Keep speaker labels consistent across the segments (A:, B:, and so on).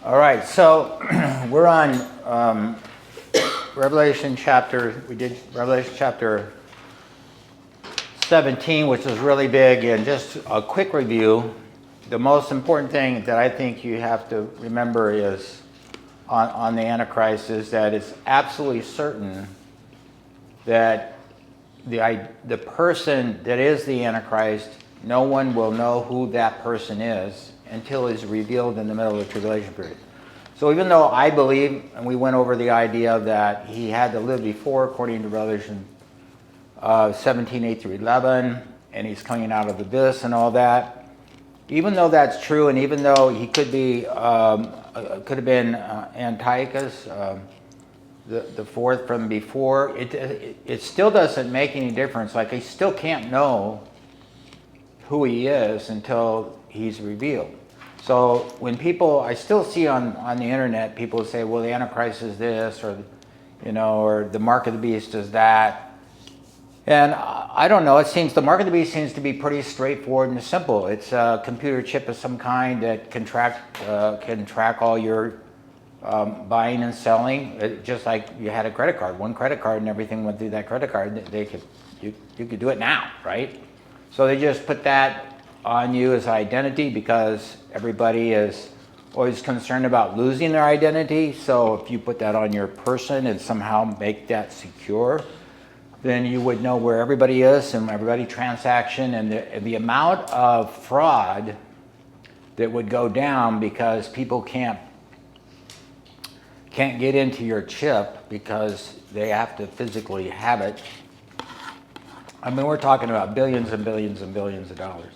A: All right, so we're on Revelation chapter, we did Revelation chapter 17, which is really big, and just a quick review. The most important thing that I think you have to remember is on the Antichrist is that it's absolutely certain that the person that is the Antichrist, no one will know who that person is until it's revealed in the middle of the tribulation period. So even though I believe, and we went over the idea that he had to live before, according to Revelation 17, 8 through 11, and he's coming out of the abyss and all that, even though that's true, and even though he could be, could have been Antiochus, the fourth from before, it still doesn't make any difference. Like, he still can't know who he is until he's revealed. So when people, I still see on the internet, people say, well, the Antichrist is this, or, or the mark of the beast is that. And I don't know, the mark of the beast seems to be pretty straightforward and simple. It's a computer chip of some kind that can track all your buying and selling, just like you had a credit card. One credit card and everything went through that credit card. You could do it now, right? So they just put that on you as identity because everybody is always concerned about losing their identity. So if you put that on your person and somehow make that secure, then you would know where everybody is and every transaction, and the amount of fraud that would go down because people can't get into your chip because they have to physically have it. I mean, we're talking about billions and billions and billions of dollars.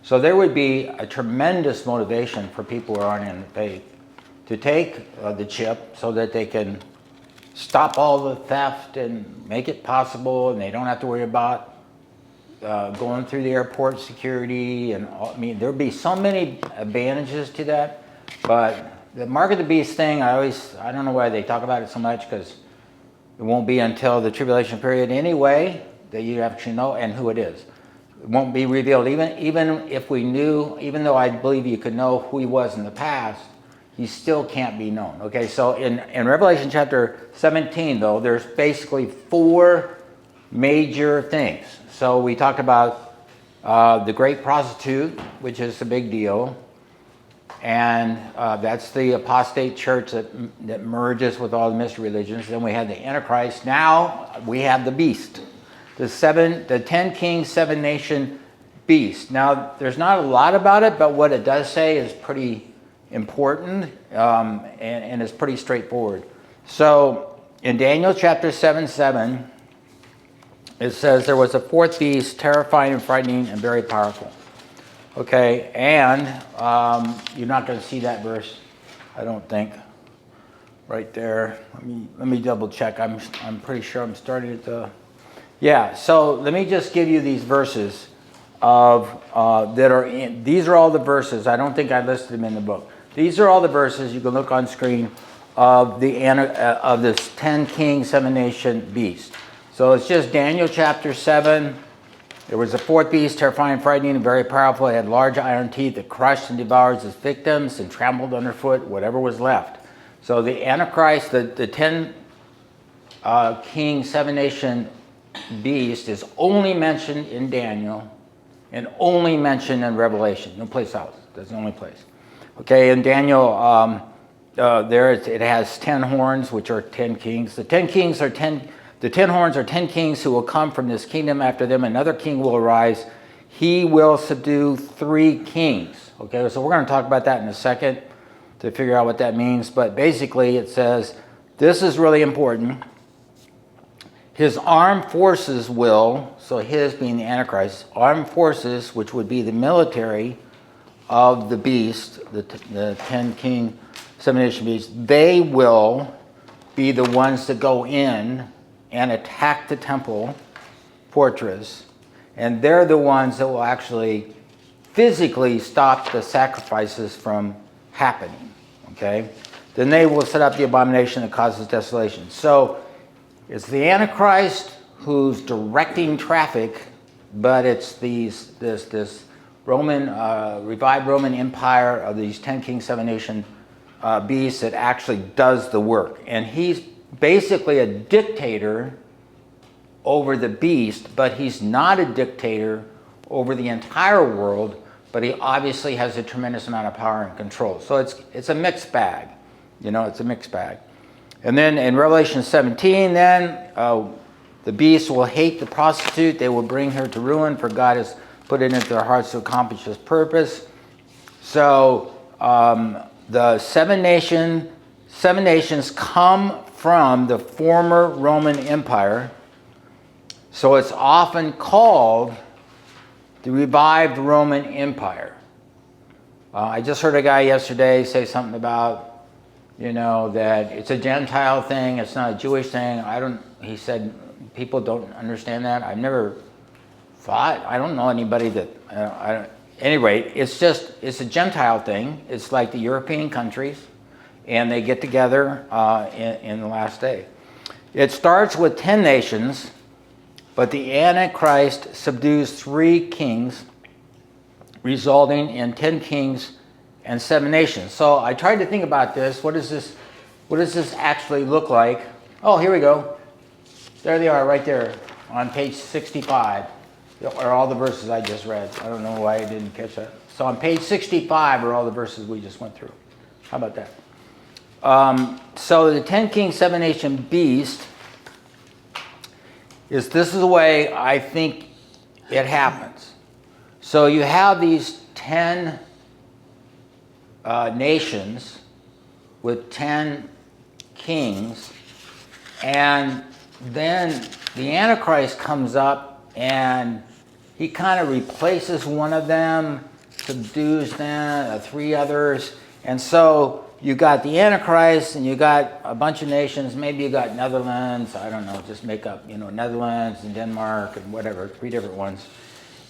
A: So there would be a tremendous motivation for people who aren't in the faith to take the chip so that they can stop all the theft and make it possible, and they don't have to worry about going through the airport security. And all, I mean, there'd be so many advantages to that. But the mark of the beast thing, I don't know why they talk about it so much, because it won't be until the tribulation period anyway that you actually know and who it is. It won't be revealed. Even if we knew, even though I believe you could know who he was in the past, he still can't be known. Okay, so in Revelation chapter 17, though, there's basically four major things. So we talked about the great prostitute, which is a big deal. And that's the apostate church that merges with all the mystery religions. Then we had the Antichrist. Now we have the beast. The 10 king, 7 nation beast. Now, there's not a lot about it, but what it does say is pretty important, and it's pretty straightforward. So, in Daniel chapter 7:7, it says, there was a fourth beast, terrifying and frightening and very powerful. Okay, and you're not going to see that verse, I don't think, right there. Let me double check. I'm pretty sure I'm starting at the... Yeah, so let me just give you these verses that are in. These are all the verses. I don't think I listed them in the book. These are all the verses, you can look on screen, of this 10 king, 7 nation beast. So it's just Daniel chapter 7. There was a fourth beast, terrifying, frightening, and very powerful. It had large iron teeth that crushed and devoured its victims and trampled underfoot whatever was left. So the Antichrist, the 10 king, 7 nation beast is only mentioned in Daniel and only mentioned in Revelation. No place else. That's the only place. Okay, in Daniel, it has 10 horns, which are 10 kings. The 10 horns are 10 kings who will come from this kingdom. After them, another king will arise. He will subdue 3 kings. Okay, so we're going to talk about that in a second to figure out what that means. But basically, it says, this is really important. His armed forces will, so his being the Antichrist, armed forces, which would be the military of the beast, the 10 king, 7 nation beast, they will be the ones that go in and attack the temple fortress. And they're the ones that will actually physically stop the sacrifices from happening. Okay? Then they will set up the abomination that causes desolation. So it's the Antichrist who's directing traffic, but it's this Roman, revived Roman Empire of these 10 king, 7 nation beast that actually does the work. And he's basically a dictator over the beast, but he's not a dictator over the entire world, but he obviously has a tremendous amount of power and control. So it's a mixed bag. It's a mixed bag. And then in Revelation 17, then the beast will hate the prostitute. They will bring her to ruin, for God has put it into their hearts to accomplish his purpose. So the seven nations come from the former Roman Empire. So it's often called the revived Roman Empire. I just heard a guy yesterday say something about, that it's a Gentile thing, it's not a Jewish thing. He said, people don't understand that. I've never thought, I don't know anybody that, anyway, it's a Gentile thing. It's like the European countries, and they get together in the last day. It starts with 10 nations, but the Antichrist subdues 3 kings, resulting in 10 kings and 7 nations. So I tried to think about this. What does this actually look like? Oh, here we go. There they are right there on page 65. Are all the verses I just read. I don't know why I didn't catch that. So on page 65 are all the verses we just went through. How about that? So the 10 king, 7 nation beast this is the way I think it happens. So you have these 10 nations with 10 kings, and then the Antichrist comes up and he kind of replaces one of them, subdues them, 3 others, and so you got the Antichrist and you got a bunch of nations. Maybe you got Netherlands, I don't know, just make up, Netherlands and Denmark and whatever, 3 different ones.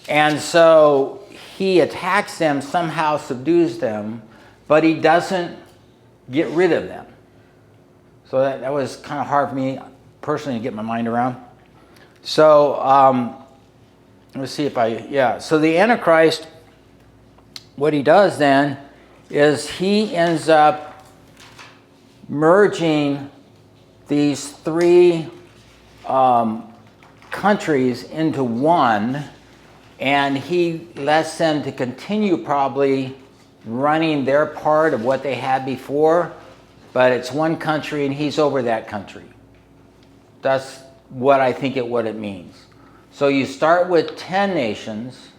A: And so he attacks them, somehow subdues them, but he doesn't get rid of them. So that was kind of hard for me personally to get my mind around. So let's see if so the Antichrist, what he does then is he ends up merging these 3 countries into one, and he lets them to continue probably running their part of what they had before, but it's one country and he's over that country. That's what I think what it means. So you start with 10 nations,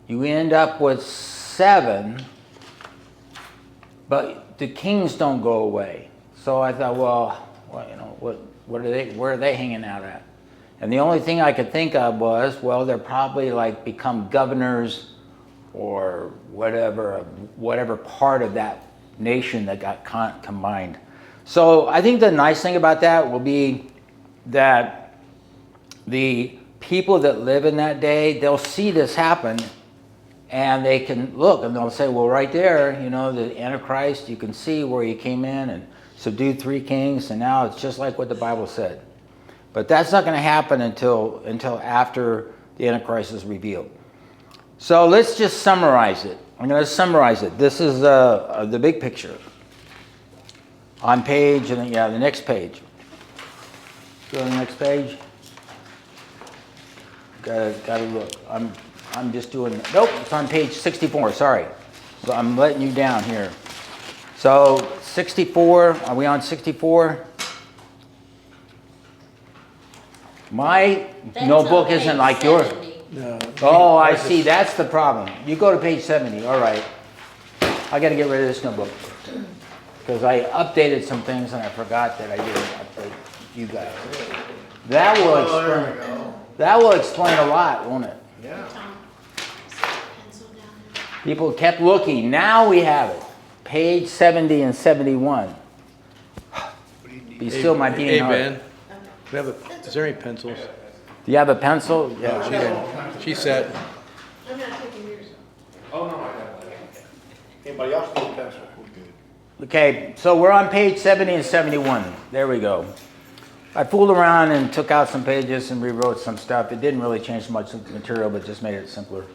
A: you end up with 7, but the kings don't go away. So I thought, what are they? Where are they hanging out at? And the only thing I could think of was, they're probably become governors or whatever part of that nation that got combined. So I think the nice thing about that will be that the people that live in that day, they'll see this happen, and they can look and they'll say, right there, the Antichrist, you can see where he came in and subdued 3 kings, and now it's just like what the Bible said. But that's not going to happen until after the Antichrist is revealed. So let's just summarize it. I'm going to summarize it. This is the big picture. On page, the next page. Go to the next page. Gotta look. I'm just doing, nope, it's on page 64, sorry. So I'm letting you down here. So 64, are we on 64? My notebook isn't like yours.
B: No.
A: Oh, I see, that's the problem. You go to page 70, all right. I gotta get rid of this notebook. Because I updated some things and I forgot that I didn't update you guys. That will explain a lot, won't it?
B: Yeah.
A: People kept looking. Now we have it. Page 70 and 71. Be still my beating heart.
B: Ben, is there any pencils?
A: Do you have a pencil? Yeah.
B: She said.
C: I'm not taking yours.
D: Oh, no, I have. Anybody else need a pencil?
A: Okay, so we're on page 70 and 71. There we go. I fooled around and took out some pages and rewrote some stuff. It didn't really change much of the material, but just made it simpler.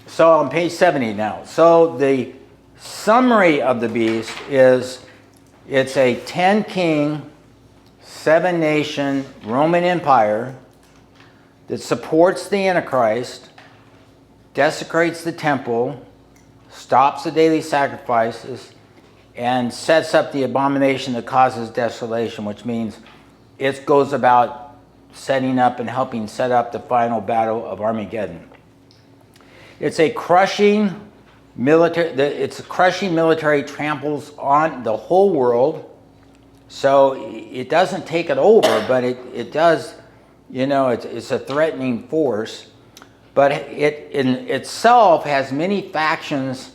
A: So on page 70 now. So the summary of the beast is it's a 10-king, 7-nation Roman Empire that supports the Antichrist, desecrates the temple, stops the daily sacrifices, and sets up the abomination that causes desolation, which means it goes about setting up and helping set up the final battle of Armageddon. It's a crushing military tramples on the whole world. So it doesn't take it over, but it does, it's a threatening force. But it in itself has many factions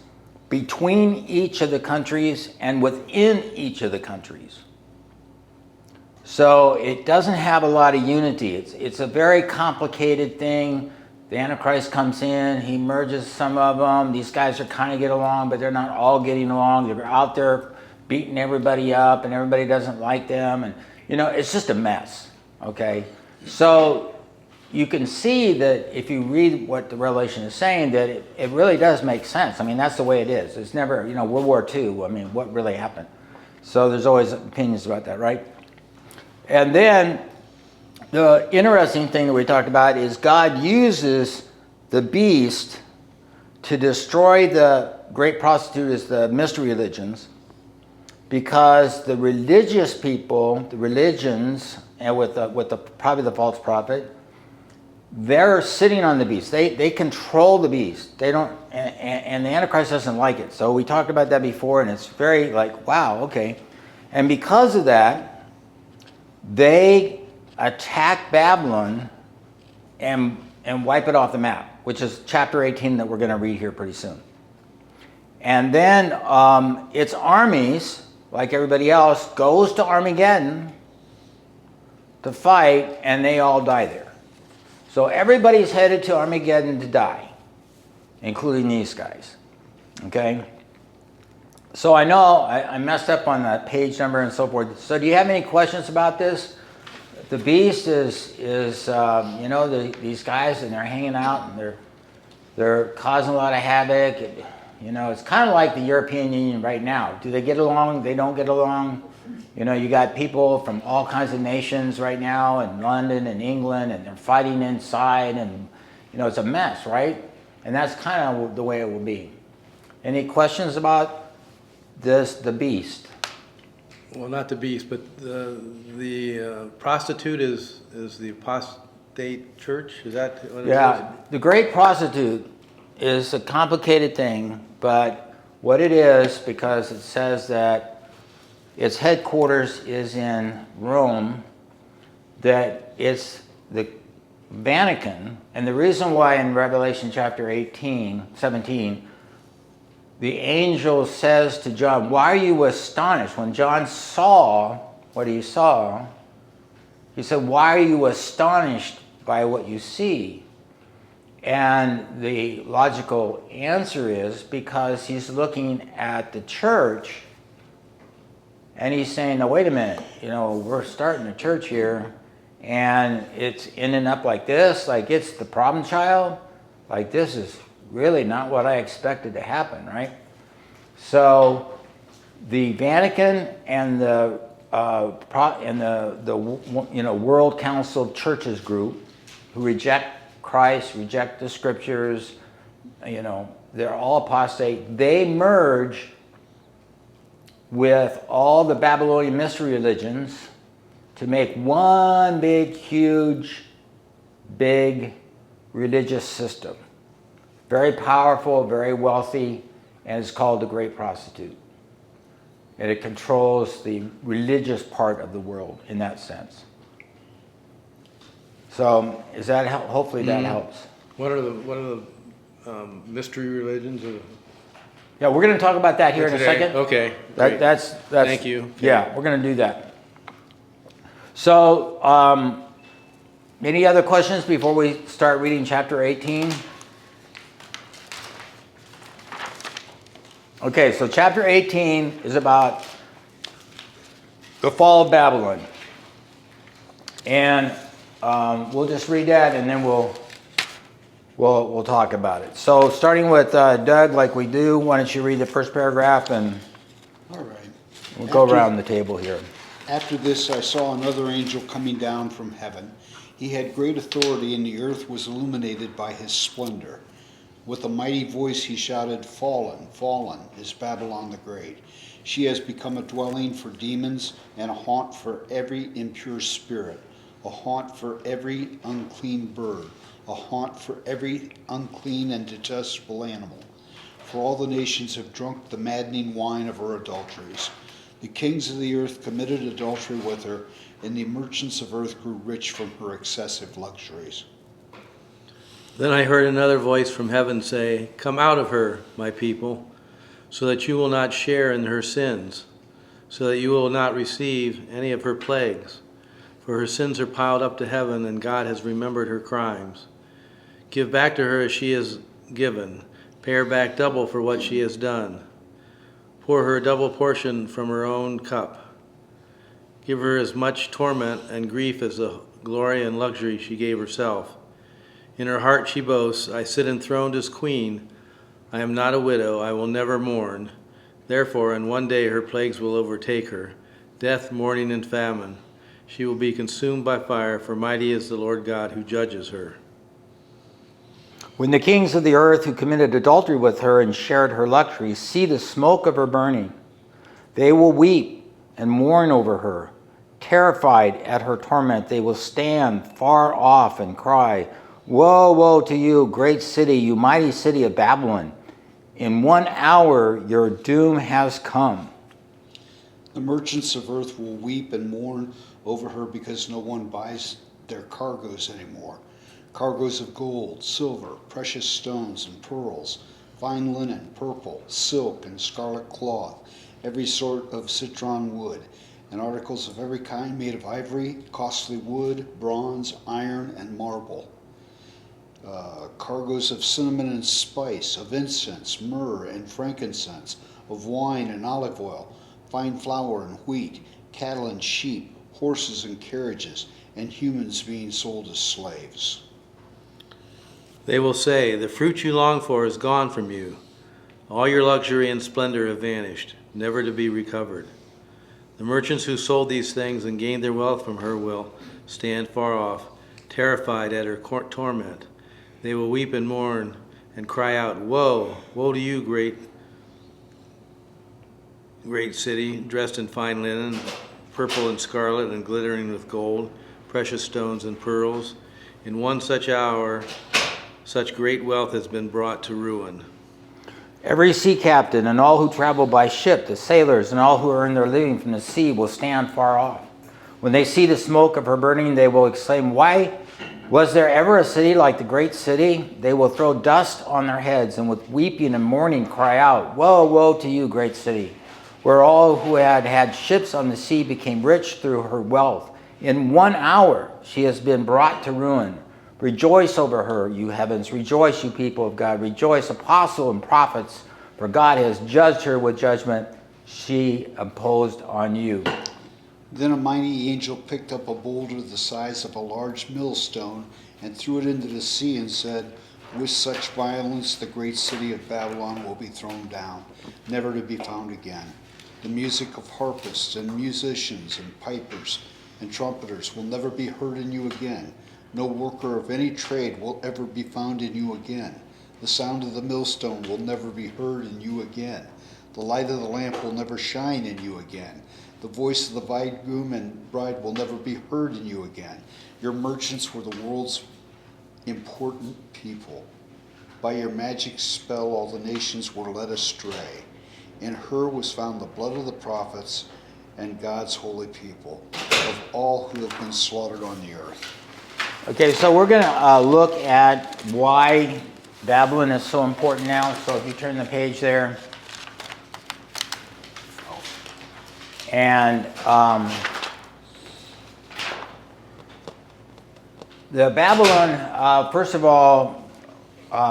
A: between each of the countries and within each of the countries. So it doesn't have a lot of unity. It's a very complicated thing. The Antichrist comes in, he merges some of them. These guys are kind of get along, but they're not all getting along. They're out there beating everybody up, and everybody doesn't like them. And, it's just a mess, okay? So you can see that if you read what the Revelation is saying, that it really does make sense. I mean, that's the way it is. It's never, World War II, I mean, what really happened? So there's always opinions about that, right? And then the interesting thing that we talked about is God uses the beast to destroy the great prostitute as the mystery religions, because the religious people, the religions, and with probably the false prophet, they're sitting on the beast. They control the beast. They don't, and the Antichrist doesn't like it. So we talked about that before, and it's very like, wow, okay. And because of that, they attack Babylon and wipe it off the map, which is chapter 18 that we're going to read here pretty soon. And then its armies, like everybody else, goes to Armageddon to fight, and they all die there. So everybody's headed to Armageddon to die, including these guys. Okay? So I know I messed up on the page number and so forth. So do you have any questions about this? The beast is these guys, and they're hanging out, and they're causing a lot of havoc. It's kind of like the European Union right now. Do they get along? They don't get along. You got people from all kinds of nations right now in London and England, and they're fighting inside, and it's a mess, right? And that's kind of the way it will be. Any questions about the beast?
B: Well, not the beast, but the prostitute is the apostate church? Is that what it is?
A: Yeah, the great prostitute is a complicated thing, but what it is, because it says that its headquarters is in Rome, that it's the Vatican, and the reason why in Revelation chapter 17, the angel says to John, why are you astonished? When John saw what he saw, he said, why are you astonished by what you see? And the logical answer is because he's looking at the church, and he's saying, now wait a minute, we're starting a church here, and it's ending up like this, like it's the problem child, like this is really not what I expected to happen, right? So the Vatican and the World Council of Churches group, who reject Christ, reject the scriptures, they're all apostate. They merge with all the Babylonian mystery religions to make one big, huge, big religious system. Very powerful, very wealthy, and it's called the Great Prostitute. And it controls the religious part of the world in that sense. So, is that hopefully that helps.
B: What are the mystery religions?
A: Yeah, we're going to talk about that here in a second.
B: Okay.
A: That's
B: Thank you.
A: Yeah, we're going to do that. So, any other questions before we start reading chapter 18? Okay, so chapter 18 is about the fall of Babylon. And we'll just read that, and then we'll we'll talk about it. So starting with Doug, like we do, why don't you read the first paragraph and
E: All right.
A: we'll go around the table here.
E: After this, I saw another angel coming down from heaven. He had great authority, and the earth was illuminated by his splendor. With a mighty voice he shouted, "Fallen, fallen is Babylon the Great. She has become a dwelling for demons and a haunt for every impure spirit, a haunt for every unclean bird, a haunt for every unclean and detestable animal. For all the nations have drunk the maddening wine of her adulteries. The kings of the earth committed adultery with her, and the merchants of earth grew rich from her excessive luxuries."
B: Then I heard another voice from heaven say, "Come out of her, my people, so that you will not share in her sins, so that you will not receive any of her plagues. For her sins are piled up to heaven, and God has remembered her crimes. Give back to her as she has given. Pay her back double for what she has done. Pour her a double portion from her own cup. Give her as much torment and grief as the glory and luxury she gave herself. In her heart she boasts, 'I sit enthroned as queen. I am not a widow. I will never mourn.' Therefore, in one day her plagues will overtake her, death, mourning, and famine. She will be consumed by fire, for mighty is the Lord God who judges her."
A: When the kings of the earth who committed adultery with her and shared her luxuries see the smoke of her burning, they will weep and mourn over her. Terrified at her torment, they will stand far off and cry, "Woe, woe to you, great city, you mighty city of Babylon! In 1 hour your doom has come."
E: The merchants of earth will weep and mourn over her because no one buys their cargoes anymore. Cargoes of gold, silver, precious stones and pearls, fine linen, purple, silk, and scarlet cloth, every sort of citron wood, and articles of every kind made of ivory, costly wood, bronze, iron, and marble. Cargoes of cinnamon and spice, of incense, myrrh, and frankincense, of wine and olive oil, fine flour and wheat, cattle and sheep, horses and carriages, and humans being sold as slaves.
B: They will say, "The fruit you long for is gone from you. All your luxury and splendor have vanished, never to be recovered." The merchants who sold these things and gained their wealth from her will stand far off, terrified at her torment. They will weep and mourn and cry out, "Woe, woe to you, great city, dressed in fine linen, purple and scarlet and glittering with gold, precious stones and pearls. In one such hour, such great wealth has been brought to ruin."
A: Every sea captain and all who travel by ship, the sailors and all who earn their living from the sea will stand far off. When they see the smoke of her burning, they will exclaim, "Why was there ever a city like the great city?" They will throw dust on their heads and with weeping and mourning cry out, "Woe, woe to you, great city, where all who had had ships on the sea became rich through her wealth. In 1 hour she has been brought to ruin. Rejoice over her, you heavens. Rejoice, you people of God. Rejoice, apostles and prophets, for God has judged her with judgment she imposed on you."
E: Then a mighty angel picked up a boulder the size of a large millstone and threw it into the sea and said, "With such violence the great city of Babylon will be thrown down, never to be found again. The music of harpists and musicians and pipers and trumpeters will never be heard in you again. No worker of any trade will ever be found in you again. The sound of the millstone will never be heard in you again. The light of the lamp will never shine in you again. The voice of the bridegroom and bride will never be heard in you again. Your merchants were the world's important people. By your magic spell all the nations were led astray. In her was found the blood of the prophets and God's holy people, of all who have been slaughtered on the earth."
A: Okay, so we're going to look at why Babylon is so important now. So if you turn the page there. And the Babylon, first of all,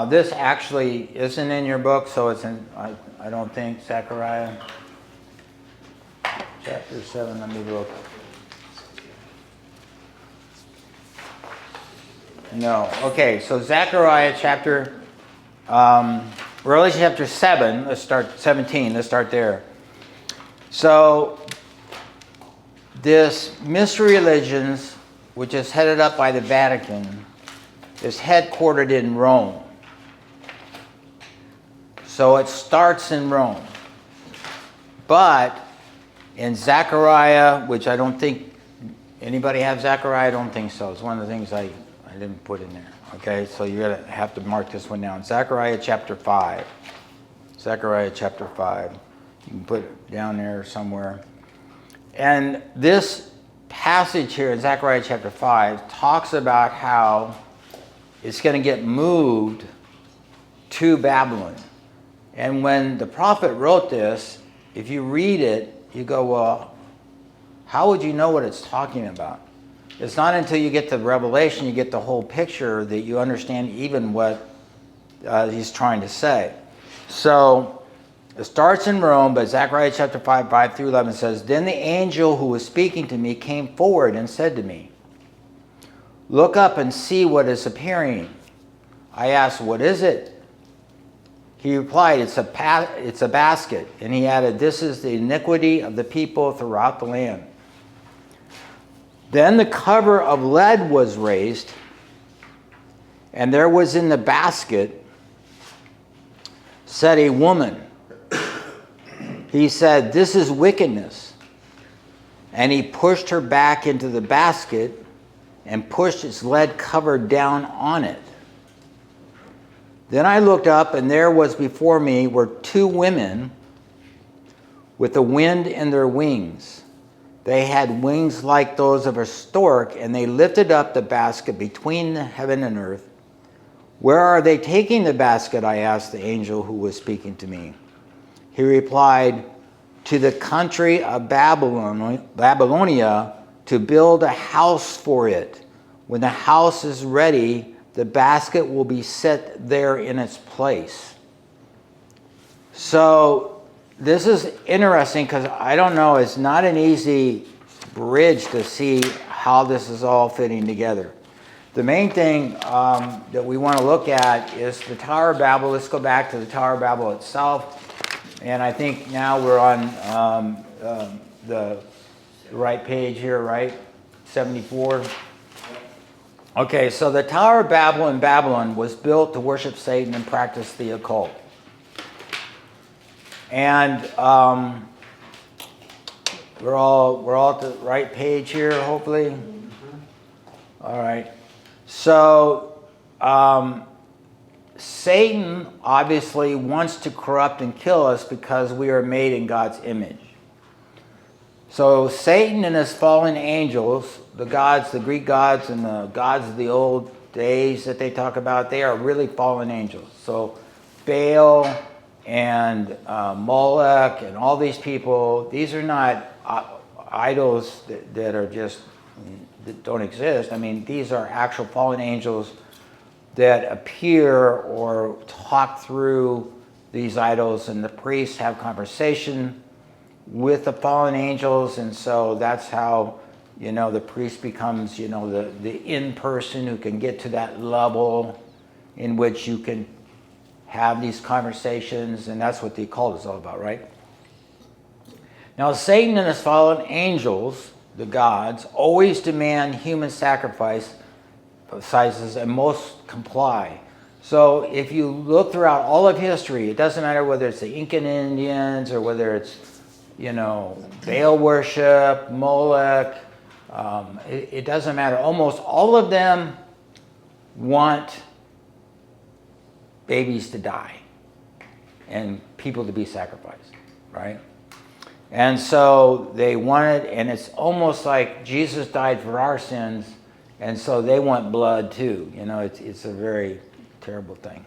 A: this actually isn't in your book, so it's in, I don't think, Zechariah chapter 7, let me look. No. Okay, so Zechariah chapter, Revelation chapter 7, let's start 17, let's start there. So, this mystery religions, which is headed up by the Vatican, is headquartered in Rome. So it starts in Rome. But in Zechariah, which I don't think, anybody have Zechariah? I don't think so. It's one of the things I didn't put in there. Okay, so you're going to have to mark this one down. Zechariah chapter 5. Zechariah chapter 5. You can put it down there somewhere. And this passage here in Zechariah chapter 5 talks about how it's going to get moved to Babylon. And when the prophet wrote this, if you read it, you go, well, how would you know what it's talking about? It's not until you get to Revelation, you get the whole picture, that you understand even what he's trying to say. So it starts in Rome, but Zechariah chapter 5, 5 through 11 says, Then the angel who was speaking to me came forward and said to me, Look up and see what is appearing. I asked, What is it? He replied, it's a basket. And he added, This is the iniquity of the people throughout the land. Then the cover of lead was raised, and there was in the basket said a woman. He said, This is wickedness. And he pushed her back into the basket and pushed its lead cover down on it. Then I looked up, and there was before me were two women with the wind in their wings. They had wings like those of a stork, and they lifted up the basket between heaven and earth. Where are they taking the basket? I asked the angel who was speaking to me. He replied, To the country of Babylonia, to build a house for it. When the house is ready, the basket will be set there in its place. So this is interesting because I don't know, it's not an easy bridge to see how this is all fitting together. The main thing that we want to look at is the Tower of Babel. Let's go back to the Tower of Babel itself. And I think now we're on the right page here, right? 74. Okay, so the Tower of Babel in Babylon was built to worship Satan and practice the occult. And we're all at the right page here, hopefully. Mm-hmm. All right. So Satan obviously wants to corrupt and kill us because we are made in God's image. So Satan and his fallen angels, the gods, the Greek gods and the gods of the old days that they talk about, they are really fallen angels. So Baal and Molech and all these people, these are not idols that are just, that don't exist. I mean, these are actual fallen angels that appear or talk through these idols, and the priests have conversation with the fallen angels, and so that's how, the priest becomes, the in-person who can get to that level in which you can have these conversations, and that's what the occult is all about, right? Now, Satan and his fallen angels, the gods, always demand human sacrifices, and most comply. So if you look throughout all of history, it doesn't matter whether it's the Incan Indians or whether it's Baal worship, Molech, it doesn't matter. Almost all of them want babies to die and people to be sacrificed, right? And so they want it, and it's almost like Jesus died for our sins, and so they want blood too. It's a very terrible thing.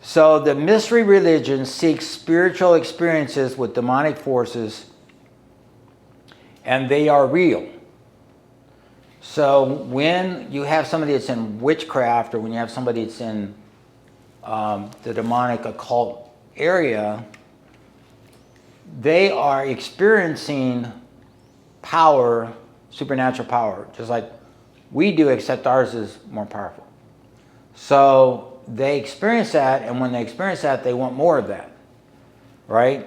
A: So the mystery religion seeks spiritual experiences with demonic forces, and they are real. So when you have somebody that's in witchcraft, or when you have somebody that's in the demonic occult area, they are experiencing power, supernatural power, just like we do, except ours is more powerful. So they experience that, and when they experience that, they want more of that, right?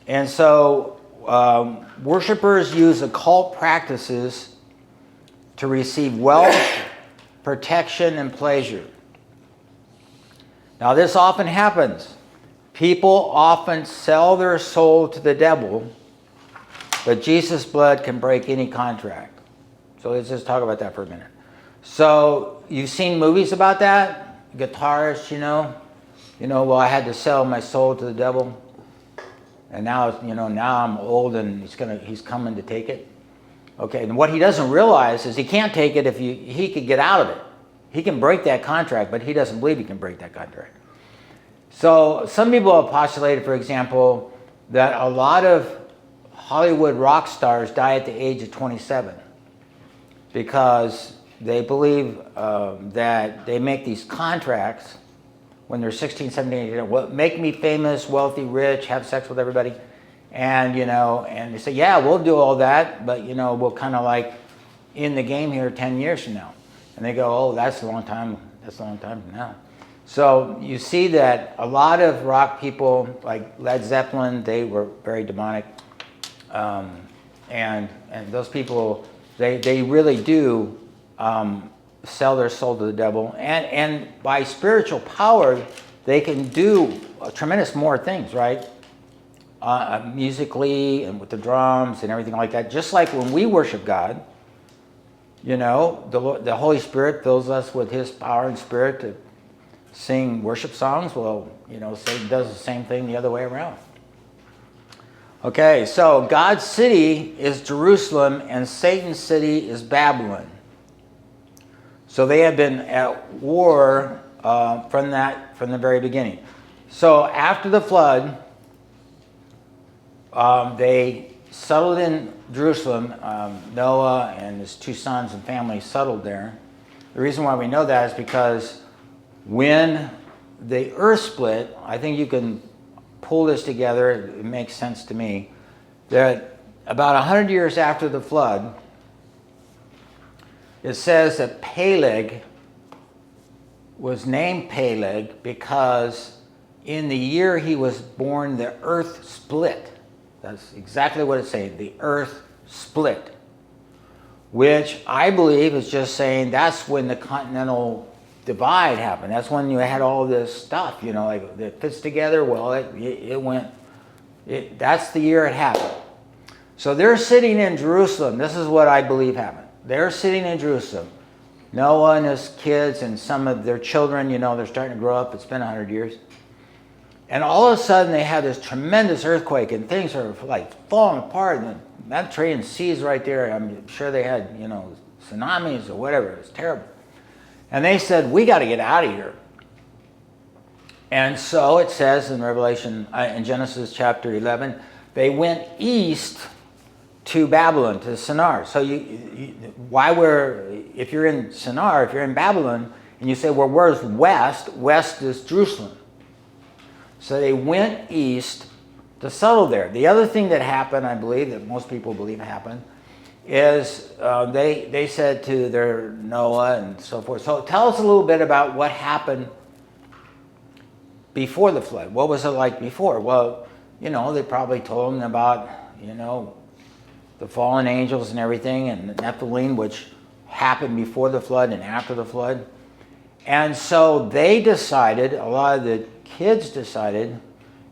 A: And so worshipers use occult practices to receive wealth, protection, and pleasure. Now, this often happens. People often sell their soul to the devil, but Jesus' blood can break any contract. So let's just talk about that for a minute. So you've seen movies about that? Guitarists, well, I had to sell my soul to the devil, and now, now I'm old and he's coming to take it. Okay, and what he doesn't realize is he can't take it if he could get out of it. He can break that contract, but he doesn't believe he can break that contract. So some people have postulated, for example, that a lot of Hollywood rock stars die at the age of 27 because they believe that they make these contracts when they're 16, 17, 18, make me famous, wealthy, rich, have sex with everybody. And, and they say, yeah, we'll do all that, but, we'll kind of like in the game here 10 years from now. And they go, oh, that's a long time. That's a long time from now. So you see that a lot of rock people, like Led Zeppelin, they were very demonic. And those people, they really do sell their soul to the devil. And by spiritual power, they can do tremendous more things, right? Musically and with the drums and everything like that. Just like when we worship God, the Holy Spirit fills us with His power and Spirit to sing worship songs. Well, Satan does the same thing the other way around. Okay, so God's city is Jerusalem and Satan's city is Babylon. So they have been at war from the very beginning. So after the flood, they settled in Jerusalem. Noah and his 2 sons and family settled there. The reason why we know that is because when the earth split, I think you can pull this together, it makes sense to me, that about 100 years after the flood, it says that Peleg was named Peleg because in the year he was born, the earth split. That's exactly what it's saying. The earth split. Which I believe is just saying that's when the continental divide happened. That's when you had all this stuff, like that fits together. Well, that's the year it happened. So they're sitting in Jerusalem. This is what I believe happened. They're sitting in Jerusalem. Noah and his kids and some of their children, they're starting to grow up. It's been 100 years. And all of a sudden they had this tremendous earthquake and things are like falling apart. And that Mediterranean Sea's right there. I'm sure they had, tsunamis or whatever. It was terrible. And they said, we got to get out of here. And so it says in in Genesis chapter 11, they went east to Babylon, to Shinar. So if you're in Shinar, if you're in Babylon, and you say, well, where's west? West is Jerusalem. So they went east to settle there. The other thing that happened, I believe, that most people believe happened, is they said to their Noah and so forth. So tell us a little bit about what happened before the flood. What was it like before? Well, they probably told them about, the fallen angels and everything, and the Nephilim, which happened before the flood and after the flood. And so they decided, a lot of the kids decided,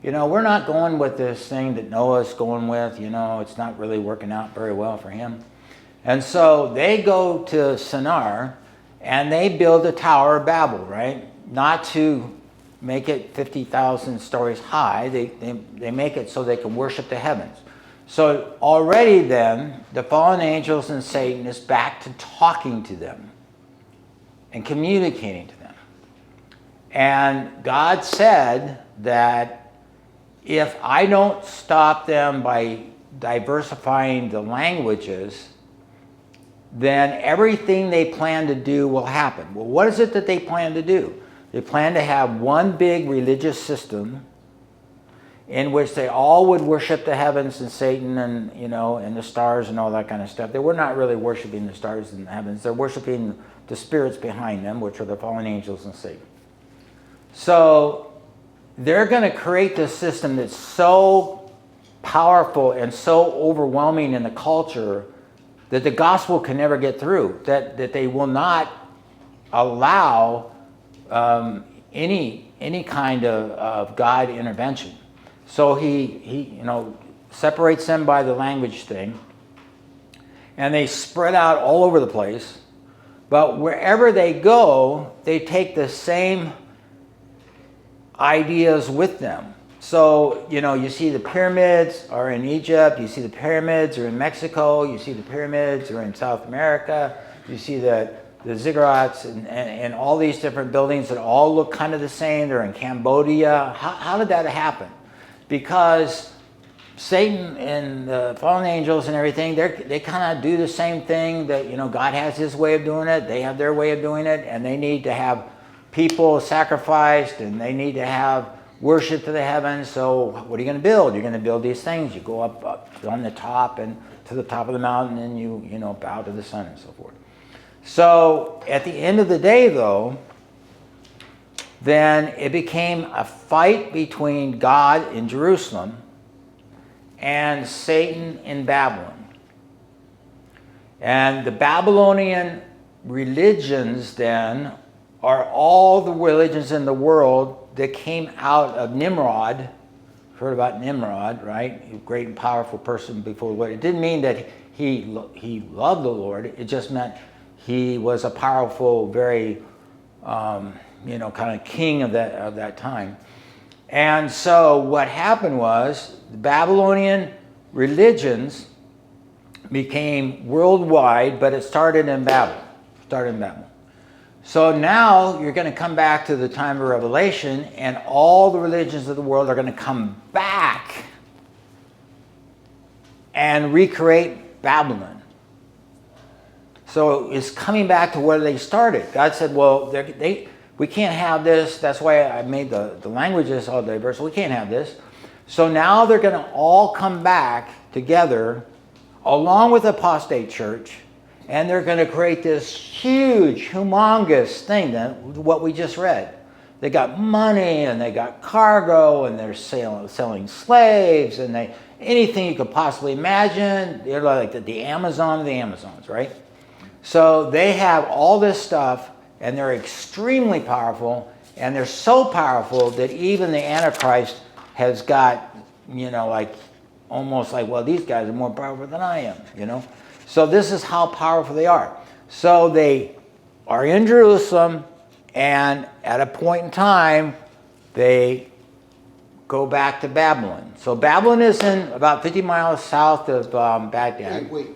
A: we're not going with this thing that Noah's going with. It's not really working out very well for him. And so they go to Shinar and they build the Tower of Babel, right? Not to make it 50,000 stories high. They make it so they can worship the heavens. So already then, the fallen angels and Satan is back to talking to them and communicating to them. And God said that if I don't stop them by diversifying the languages, then everything they plan to do will happen. Well, what is it that they plan to do? They plan to have one big religious system, in which they all would worship the heavens and Satan and, you know, and the stars and all that kind of stuff. They were not really worshiping the stars and the heavens. They're worshiping the spirits behind them, which are the fallen angels and Satan. So they're going to create this system that's so powerful and so overwhelming in the culture that the gospel can never get through, that they will not allow any kind of God intervention. So he you know, separates them by the language thing, and they spread out all over the place. But wherever they go, they take the same ideas with them. So, you know, you see the pyramids are in Egypt, you see the pyramids are in Mexico, you see the pyramids are in South America, you see the ziggurats and all these different buildings that all look kind of the same. They're in Cambodia. How did that happen? Because Satan and the fallen angels and everything, they kind of do the same thing that, you know, God has his way of doing it, they have their way of doing it, and they need to have people sacrificed, and they need to have worship to the heavens. So what are you going to build? You're going to build these things. You go up on the top and to the top of the mountain, and you know, bow to the sun and so forth. So at the end of the day, though, then it became a fight between God in Jerusalem and Satan in Babylon. And the Babylonian religions then are all the religions in the world that came out of Nimrod. You've heard about Nimrod, right? A great and powerful person before the Lord. It didn't mean that he loved the Lord. It just meant he was a powerful, very, you know, kind of king of that time. And so what happened was the Babylonian religions became worldwide, but it started in Babylon. So now you're going to come back to the time of Revelation, and all the religions of the world are going to come back and recreate Babylon. So it's coming back to where they started. God said, well, we can't have this. That's why I made the languages all diverse. We can't have this. So now they're going to all come back together along with the apostate church, and they're going to create this huge, humongous thing, what we just read. They got money, and they got cargo, and they're selling slaves, and anything you could possibly imagine. They're like the Amazon of the Amazons, right? So they have all this stuff, and they're extremely powerful, and they're so powerful that even the Antichrist has got, you know, like almost like, well, these guys are more powerful than I am, you know? So this is how powerful they are. So they are in Jerusalem, and at a point in time, they go back to Babylon. So Babylon is in about 50 miles south of Baghdad.
E: Wait.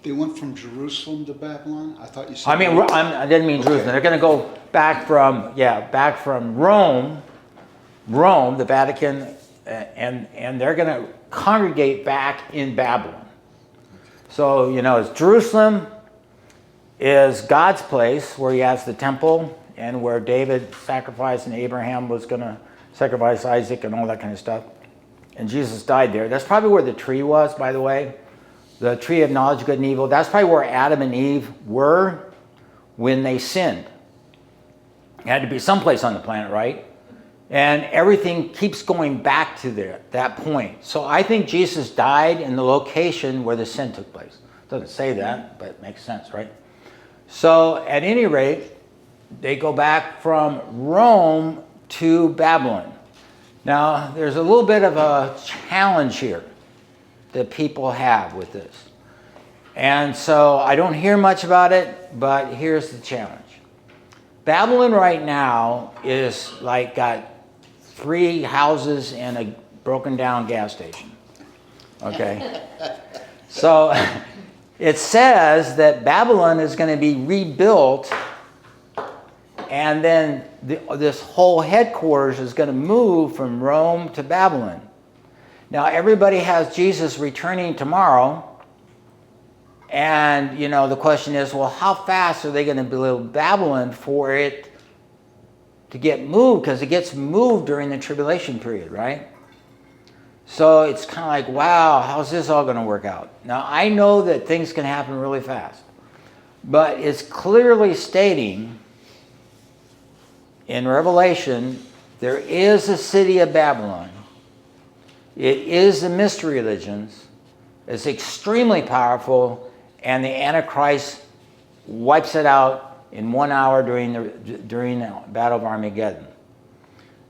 E: They went from Jerusalem to Babylon? I thought you said...
A: I didn't mean Jerusalem. They're going to go back from Rome, the Vatican, and they're going to congregate back in Babylon. So, you know, Jerusalem is God's place where he has the temple and where David sacrificed and Abraham was going to sacrifice Isaac and all that kind of stuff. And Jesus died there. That's probably where the tree was, by the way. The tree of knowledge of good and evil. That's probably where Adam and Eve were when they sinned. It had to be someplace on the planet, right? And everything keeps going back to that point. So I think Jesus died in the location where the sin took place. It doesn't say that, but it makes sense, right? So at any rate, they go back from Rome to Babylon. Now, there's a little bit of a challenge here that people have with this. And so I don't hear much about it, but here's the challenge. Babylon right now is like got 3 houses and a broken down gas station. Okay? So it says that Babylon is going to be rebuilt, and then this whole headquarters is going to move from Rome to Babylon. Now everybody has Jesus returning tomorrow, and you know the question is, well, how fast are they going to build Babylon for it to get moved? Because it gets moved during the tribulation period, right? So it's kind of like, wow, how's this all going to work out? Now, I know that things can happen really fast, but it's clearly stating in Revelation, there is a city of Babylon. It is the mystery religions. It's extremely powerful, and the Antichrist wipes it out in 1 hour during the Battle of Armageddon.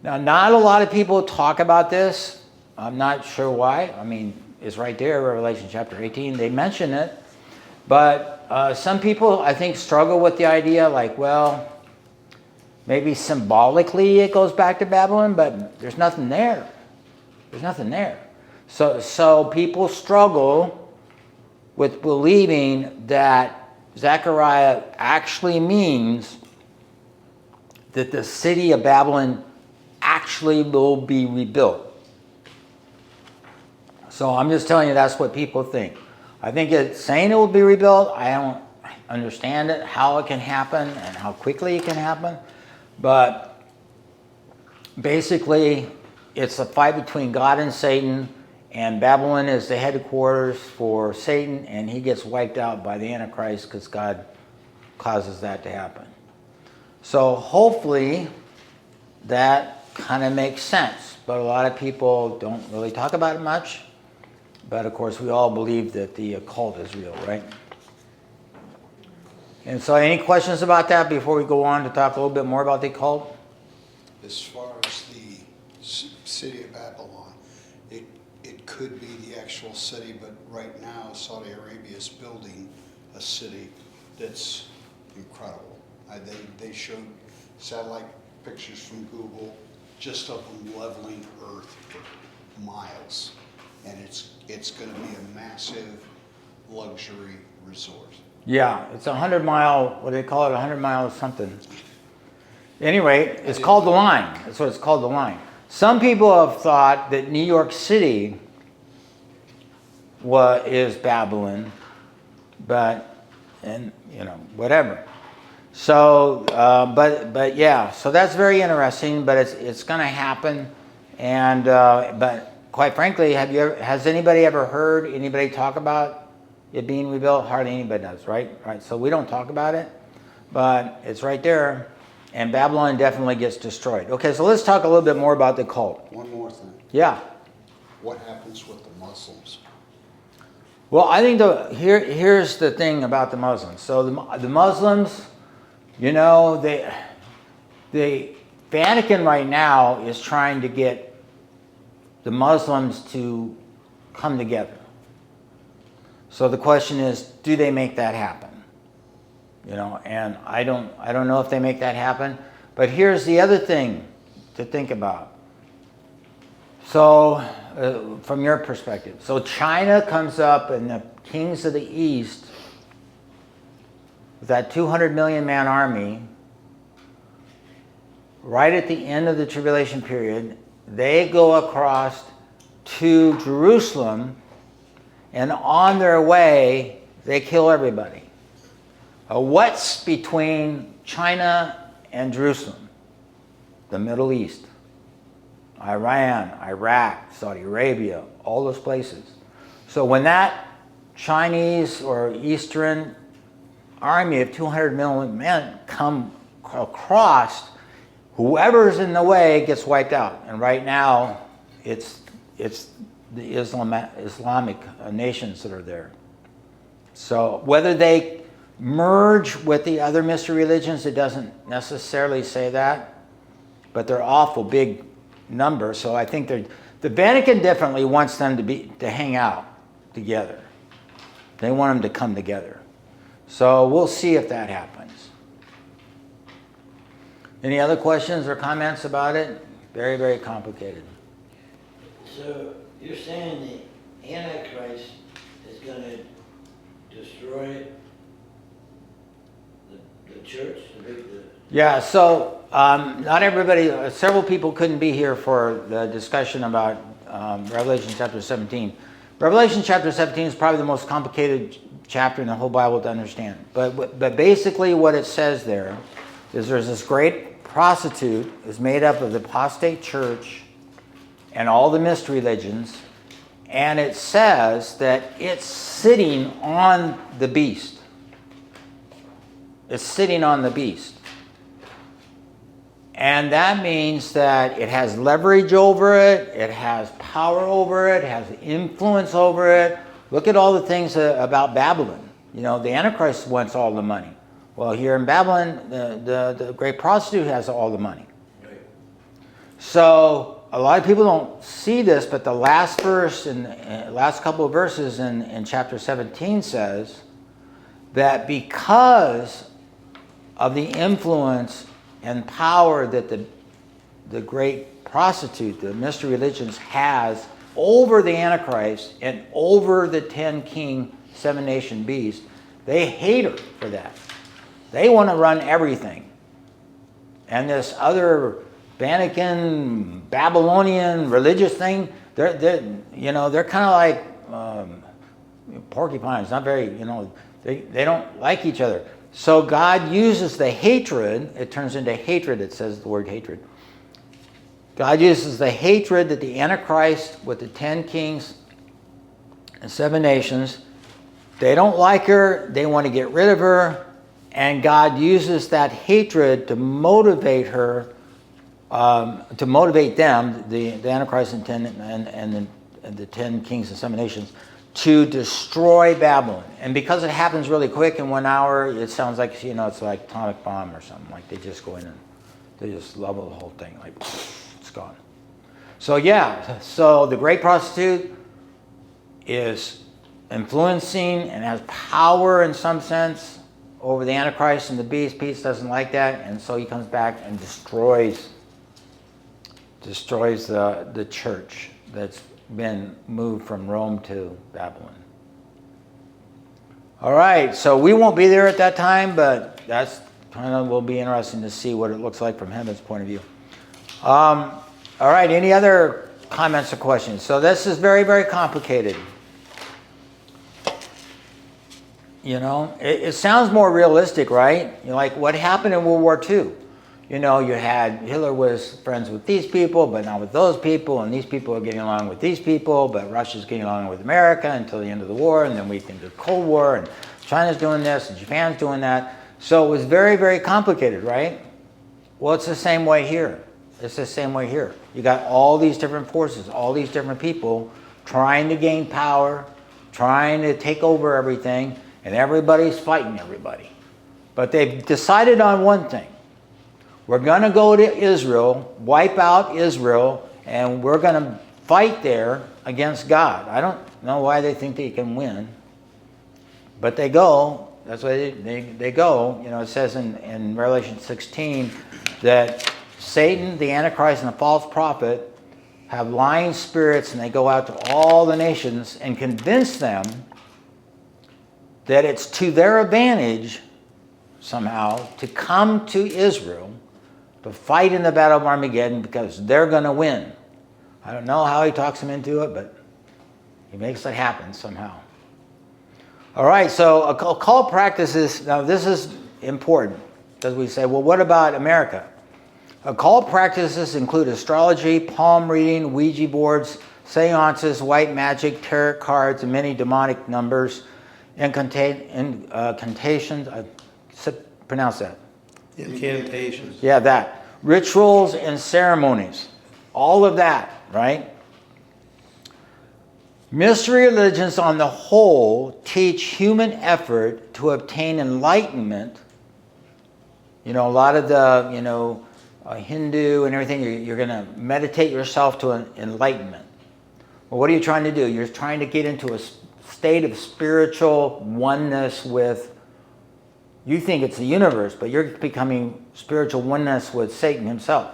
A: Now, not a lot of people talk about this. I'm not sure why. I mean, it's right there, Revelation chapter 18. They mention it. But some people, I think, struggle with the idea like, well, maybe symbolically it goes back to Babylon, but there's nothing there. There's nothing there. So people struggle with believing that Zechariah actually means that the city of Babylon actually will be rebuilt. So I'm just telling you that's what people think. I think it's saying it will be rebuilt. I don't understand it, how it can happen and how quickly it can happen. But basically, it's a fight between God and Satan, and Babylon is the headquarters for Satan, and he gets wiped out by the Antichrist because God causes that to happen. So hopefully that kind of makes sense, but a lot of people don't really talk about it much. But of course, we all believe that the occult is real, right? And so any questions about that before we go on to talk a little bit more about the occult?
E: As far as the city of Babylon, it could be the actual city, but right now Saudi Arabia is building a city that's incredible. They showed satellite pictures from Google just of them leveling Earth for miles. And it's going to be a massive luxury resort.
A: Yeah, it's 100 mile, what do they call it, 100 miles something. Anyway, it's called the Line. That's what it's called, the Line. Some people have thought that New York City is Babylon, but, and you know, whatever. So, but yeah, so that's very interesting, but it's going to happen. And, but quite frankly, has anybody ever heard anybody talk about it being rebuilt? Hardly anybody does, right? Right. So we don't talk about it, but it's right there, and Babylon definitely gets destroyed. Okay, so let's talk a little bit more about the cult.
E: One more thing.
A: Yeah.
E: What happens with the Muslims?
A: Well, I think here's the thing about the Muslims. So the Muslims, you know, the Vatican right now is trying to get the Muslims to come together. So the question is, do they make that happen? You know, and I don't know if they make that happen. But here's the other thing to think about. So, from your perspective, so China comes up, and the kings of the East, with that 200 million man army, right at the end of the tribulation period, they go across to Jerusalem, and on their way, they kill everybody. What's between China and Jerusalem? The Middle East. Iran, Iraq, Saudi Arabia, all those places. So when that Chinese or Eastern army of 200 million men come across, whoever's in the way gets wiped out. And right now, it's the Islamic nations that are there. So whether they merge with the other mystery religions, it doesn't necessarily say that, but they're awful big number. So I think the Vatican definitely wants them to hang out together. They want them to come together. So we'll see if that happens. Any other questions or comments about it? Very, very complicated.
F: So you're saying the Antichrist is going to destroy the church?
A: Yeah, so not everybody, several people couldn't be here for the discussion about Revelation chapter 17. Revelation chapter 17 is probably the most complicated chapter in the whole Bible to understand. But basically what it says there is there's this great prostitute is made up of the apostate church and all the mystery religions, and it says that it's sitting on the beast. It's sitting on the beast. And that means that it has leverage over it, it has power over it, it has influence over it. Look at all the things about Babylon. You know, the Antichrist wants all the money. Well, here in Babylon, the great prostitute has all the money. So a lot of people don't see this, but the last verse, last couple of verses in chapter 17 says that because of the influence and power that the great prostitute, the mystery religions, has over the Antichrist and over the 10 king, 7 nation beast, they hate her for that. They want to run everything. And this other Vatican, Babylonian religious thing, they're kind of like porcupines, not very, they don't like each other. So God uses the hatred, it turns into hatred, it says the word hatred. God uses the hatred that the Antichrist with the 10 kings and 7 nations, they don't like her, they want to get rid of her, and God uses that hatred to motivate her, to motivate them, the Antichrist and the 10 kings and 7 nations, to destroy Babylon. And because it happens really quick in 1 hour, it sounds like, it's like atomic bomb or something. Like they just go in and they just level the whole thing. Like, it's gone. So yeah, so the great prostitute is influencing and has power in some sense over the Antichrist and the beast. Peace doesn't like that, and so he comes back and destroys the church that's been moved from Rome to Babylon. All right, so we won't be there at that time, but that's kind of will be interesting to see what it looks like from heaven's point of view. All right, any other comments or questions? So this is very, very complicated. It sounds more realistic, right? Like what happened in World War II. You had Hitler was friends with these people, but not with those people, and these people are getting along with these people, but Russia's getting along with America until the end of the war, and then we can do the Cold War, and China's doing this, and Japan's doing that. So it was very, very complicated, right? Well, it's the same way here. It's the same way here. You got all these different forces, all these different people trying to gain power, trying to take over everything, and everybody's fighting everybody. But they've decided on one thing. We're going to go to Israel, wipe out Israel, and we're going to fight there against God. I don't know why they think they can win, but they go. That's why they go. It says in Revelation 16 that Satan, the Antichrist, and the false prophet have lying spirits, and they go out to all the nations and convince them that it's to their advantage somehow to come to Israel to fight in the Battle of Armageddon because they're going to win. I don't know how he talks them into it, but he makes it happen somehow. All right, so occult practices, now this is important because we say, well, what about America? Occult practices include astrology, palm reading, Ouija boards, seances, white magic, tarot cards, and many demonic numbers, incantations, pronounce that.
B: Incantations.
A: Yeah, that. Rituals and ceremonies. All of that, right? Mystery religions on the whole teach human effort to obtain enlightenment. A lot of the, Hindu and everything, you're going to meditate yourself to enlightenment. Well, what are you trying to do? You're trying to get into a state of spiritual oneness with, you think it's the universe, but you're becoming spiritual oneness with Satan himself.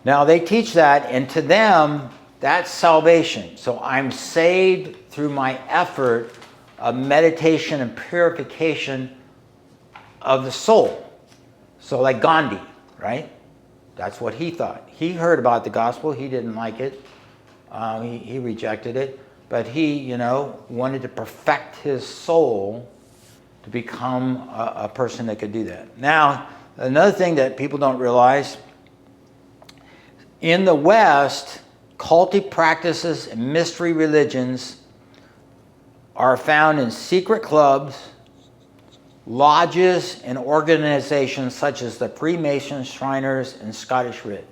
A: Now, they teach that, and to them, that's salvation. So I'm saved through my effort of meditation and purification of the soul. So like Gandhi, right? That's what he thought. He heard about the gospel. He didn't like it. He rejected it. But he, wanted to perfect his soul to become a person that could do that. Now, another thing that people don't realize, in the West, cultic practices, and mystery religions are found in secret clubs, lodges, and organizations such as the Freemasons, Shriners, and Scottish Rite.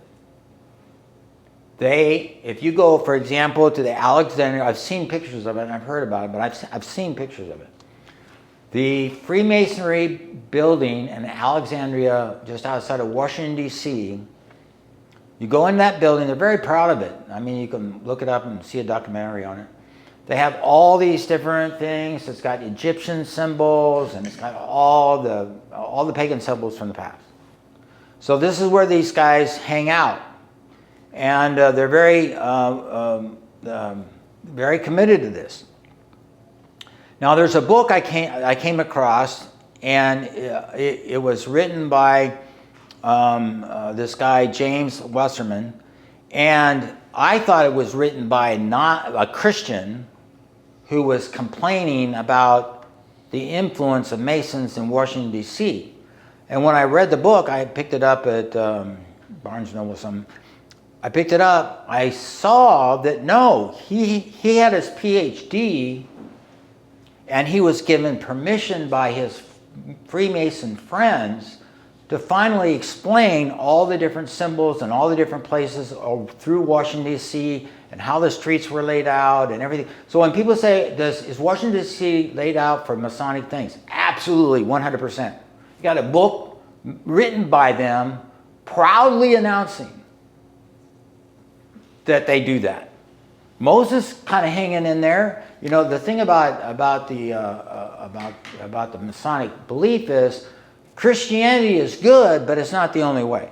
A: If you go, for example, to the Alexandria, I've seen pictures of it and I've heard about it, but I've seen pictures of it. The Freemasonry building in Alexandria, just outside of Washington, D.C., you go in that building, they're very proud of it. I mean, you can look it up and see a documentary on it. They have all these different things. It's got Egyptian symbols, and it's got all the pagan symbols from the past. So this is where these guys hang out. And they're very committed to this. Now, there's a book I came across, and it was written by this guy, James Wasserman, and I thought it was written by not a Christian who was complaining about the influence of Masons in Washington, D.C. And when I read the book, I picked it up at Barnes & Noble or something. I picked it up. I saw that, no, he had his PhD, and he was given permission by his Freemason friends to finally explain all the different symbols and all the different places through Washington, D.C., and how the streets were laid out and everything. So when people say, is Washington, D.C. laid out for Masonic things? Absolutely, 100%. You got a book written by them proudly announcing that they do that. Moses kind of hanging in there. You know, the thing about the Masonic belief is Christianity is good, but it's not the only way.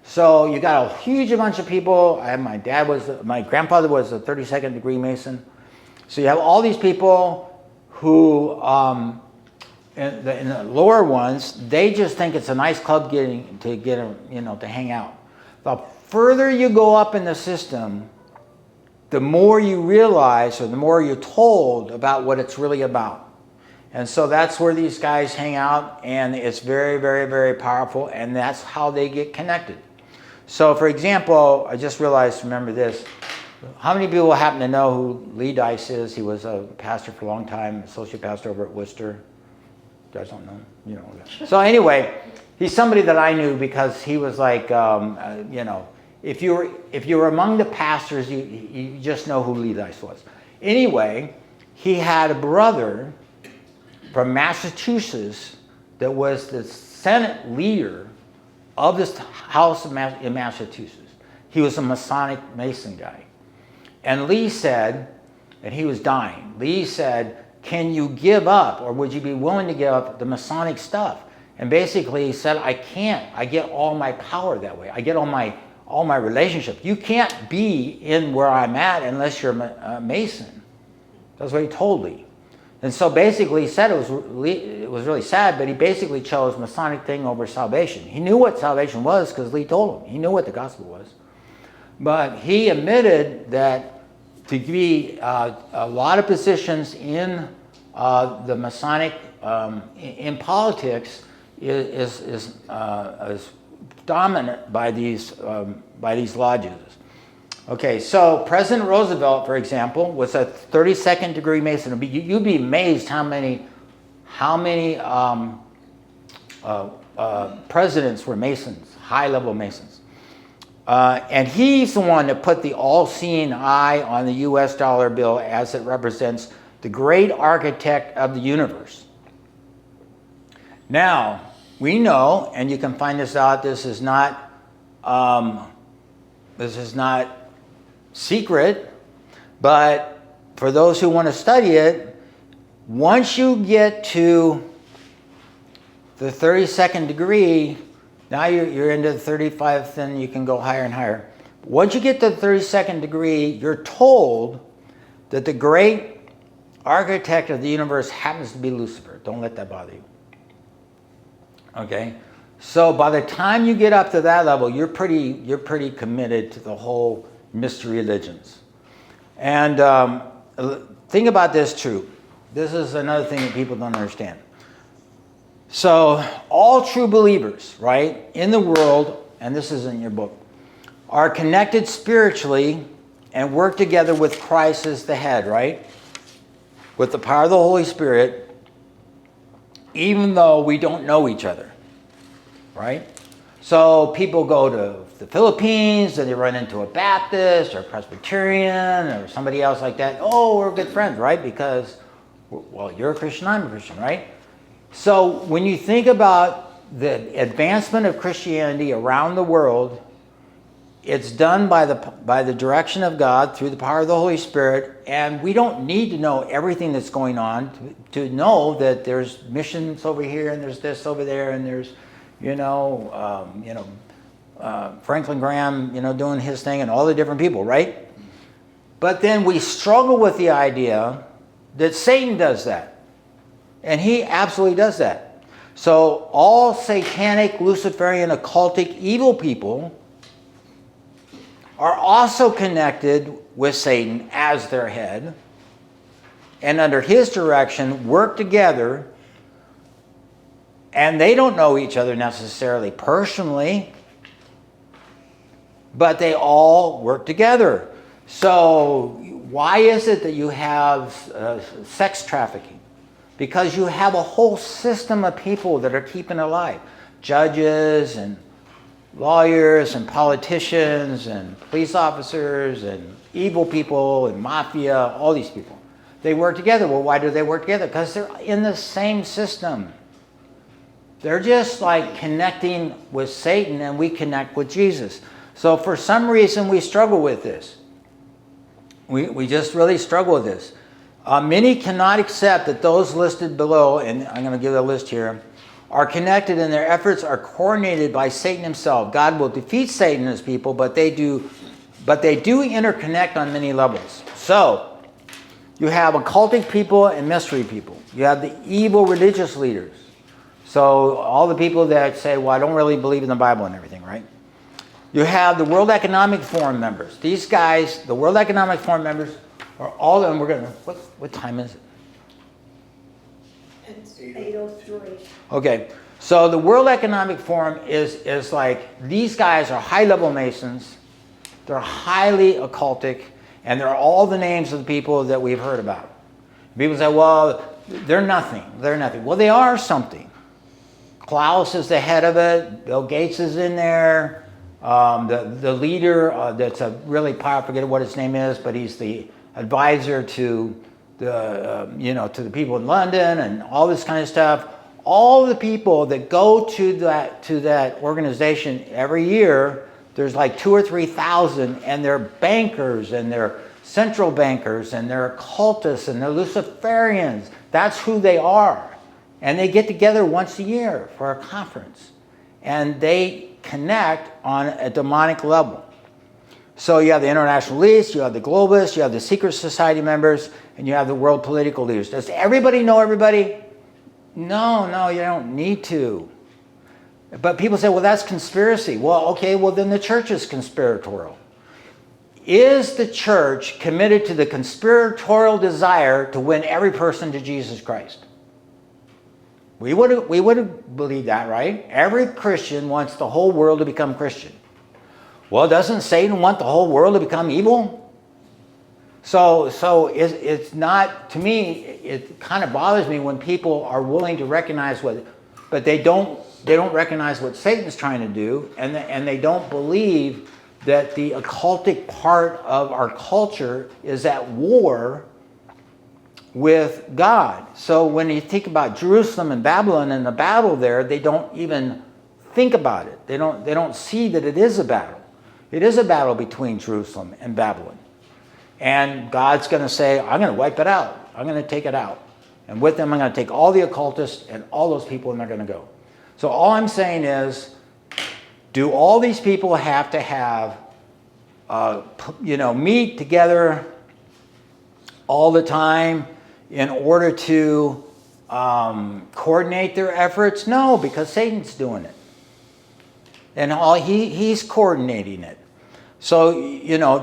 A: So you got a huge bunch of people. My grandfather was a 32nd degree Mason. So you have all these people who, in the lower ones, they just think it's a nice club to hang out. The further you go up in the system, the more you realize, or the more you're told about what it's really about. And so that's where these guys hang out, and it's very, very, very powerful, and that's how they get connected. So, for example, I just realized, remember this, how many people happen to know who Lee Dice is? He was a pastor for a long time, associate pastor over at Worcester. You guys don't know him? You know that. So anyway, he's somebody that I knew because he was like, if you were among the pastors, you just know who Lee Dice was. Anyway, he had a brother from Massachusetts that was the Senate leader of this house in Massachusetts. He was a Masonic Mason guy. And Lee said, and he was dying, Lee said, can you give up, or would you be willing to give up the Masonic stuff? And basically he said, I can't. I get all my power that way. I get all my relationships. You can't be in where I'm at unless you're a Mason. That's what he told Lee. And so basically he said it was really sad, but he basically chose Masonic thing over salvation. He knew what salvation was because Lee told him. He knew what the gospel was. But he admitted that to be a lot of positions in the Masonic, in politics, is dominant by these lodges. Okay, so President Roosevelt, for example, was a 32nd degree Mason. You'd be amazed how many presidents were Masons, high-level Masons. And he's the one that put the all-seeing eye on the U.S. dollar bill as it represents the great architect of the universe. Now, we know, and you can find this out, this is not secret, but for those who want to study it, once you get to the 32nd degree, now you're into the 35th, and you can go higher and higher. Once you get to the 32nd degree, you're told that the great architect of the universe happens to be Lucifer. Don't let that bother you. Okay? So by the time you get up to that level, you're pretty committed to the whole mystery religions. And think about this too. This is another thing that people don't understand. So all true believers, right, in the world, and this is in your book, are connected spiritually and work together with Christ as the head, right? With the power of the Holy Spirit, even though we don't know each other, right? So people go to the Philippines and they run into a Baptist or a Presbyterian or somebody else like that. Oh, we're good friends, right? Because, well, you're a Christian, I'm a Christian, right? So when you think about the advancement of Christianity around the world, it's done by the direction of God through the power of the Holy Spirit, and we don't need to know everything that's going on to know that there's missions over here and there's this over there and there's, Franklin Graham, doing his thing and all the different people, right? But then we struggle with the idea that Satan does that, and he absolutely does that. So all satanic, Luciferian, occultic, evil people are also connected with Satan as their head, and under his direction work together, and they don't know each other necessarily personally, but they all work together. So why is it that you have sex trafficking? Because you have a whole system of people that are keeping it alive. Judges and lawyers and politicians and police officers and evil people and mafia, all these people. They work together. Well, why do they work together? Because they're in the same system. They're just like connecting with Satan, and we connect with Jesus. So for some reason, we struggle with this. We just really struggle with this. Many cannot accept that those listed below, and I'm going to give a list here, are connected and their efforts are coordinated by Satan himself. God will defeat Satan and his people, but they do interconnect on many levels. So, you have occultic people and mystery people. You have the evil religious leaders. So, all the people that say, well, I don't really believe in the Bible and everything, right? You have the World Economic Forum members. These guys, the World Economic Forum members, are all of them. We're going to, what time is it?
C: It's 8:03.
A: Okay, so the World Economic Forum is like, these guys are high-level Masons, they're highly occultic, and they're all the names of the people that we've heard about. People say, well, they're nothing. Well, they are something. Klaus is the head of it, Bill Gates is in there, the leader that's a really powerful, I forget what his name is, but he's the advisor to to the people in London and all this kind of stuff. All the people that go to that organization every year, there's like 2,000 or 3,000, and they're bankers and they're central bankers and they're occultists and they're Luciferians. That's who they are. And they get together once a year for a conference. And they connect on a demonic level. So you have the international elites, you have the globalists, you have the secret society members, and you have the world political leaders. Does everybody know everybody? No, you don't need to. But people say, well, that's conspiracy. Well, okay, well, then the church is conspiratorial. Is the church committed to the conspiratorial desire to win every person to Jesus Christ? We would believe that, right? Every Christian wants the whole world to become Christian. Well, doesn't Satan want the whole world to become evil? So it's not, to me, it kind of bothers me when people are willing to recognize but they don't recognize what Satan's trying to do, and they don't believe that the occultic part of our culture is at war with God. So when you think about Jerusalem and Babylon and the battle there, they don't even think about it. They don't see that it is a battle. It is a battle between Jerusalem and Babylon. And God's going to say, I'm going to wipe it out. I'm going to take it out. And with them, I'm going to take all the occultists and all those people, and they're going to go. So all I'm saying is, do all these people have to have, meet together all the time in order to coordinate their efforts? No, because Satan's doing it. And he's coordinating it. So,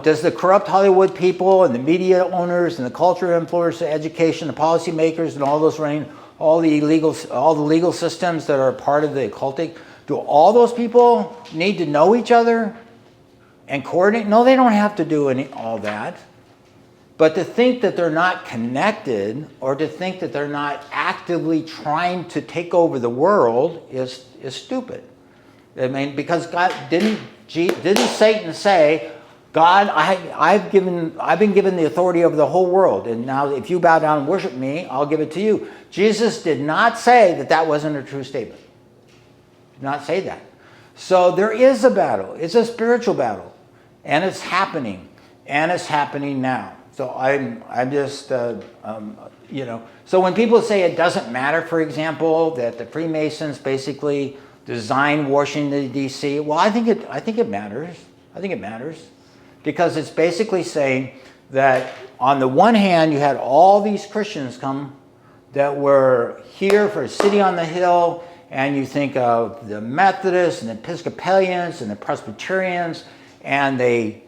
A: does the corrupt Hollywood people and the media owners and the culture influencers, the education, the policymakers, and all those running all the legal systems that are part of the occultic, do all those people need to know each other and coordinate. No, they don't have to do all that. But to think that they're not connected, or to think that they're not actively trying to take over the world is stupid. I mean, because God didn't Satan say, God, I've been given the authority over the whole world, and now if you bow down and worship me, I'll give it to you. Jesus did not say that wasn't a true statement. Did not say that. So there is a battle. It's a spiritual battle, and it's happening, and it's happening now. So I'm just, So when people say it doesn't matter, for example, that the Freemasons basically designed Washington D.C., well, I think it matters. I think it matters because it's basically saying that on the one hand, you had all these Christians come that were here for a city on the hill, and you think of the Methodists and the Episcopalians and the Presbyterians, and they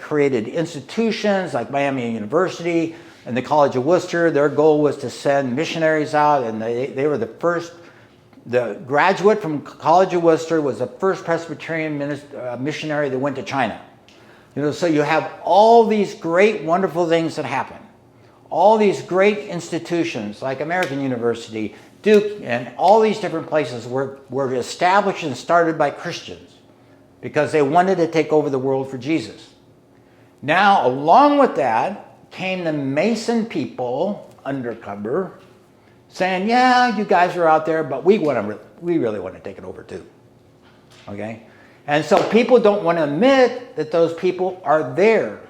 A: created institutions like Miami University and the College of Worcester. Their goal was to send missionaries out, and they were the first. The graduate from College of Worcester was the first Presbyterian missionary that went to China. So you have all these great, wonderful things that happen. All these great institutions like American University, Duke, and all these different places were established and started by Christians, because they wanted to take over the world for Jesus. Now, along with that, came the Mason people, undercover, saying, yeah, you guys are out there, but we really want to take it over too. Okay? And so people don't want to admit that those people are there.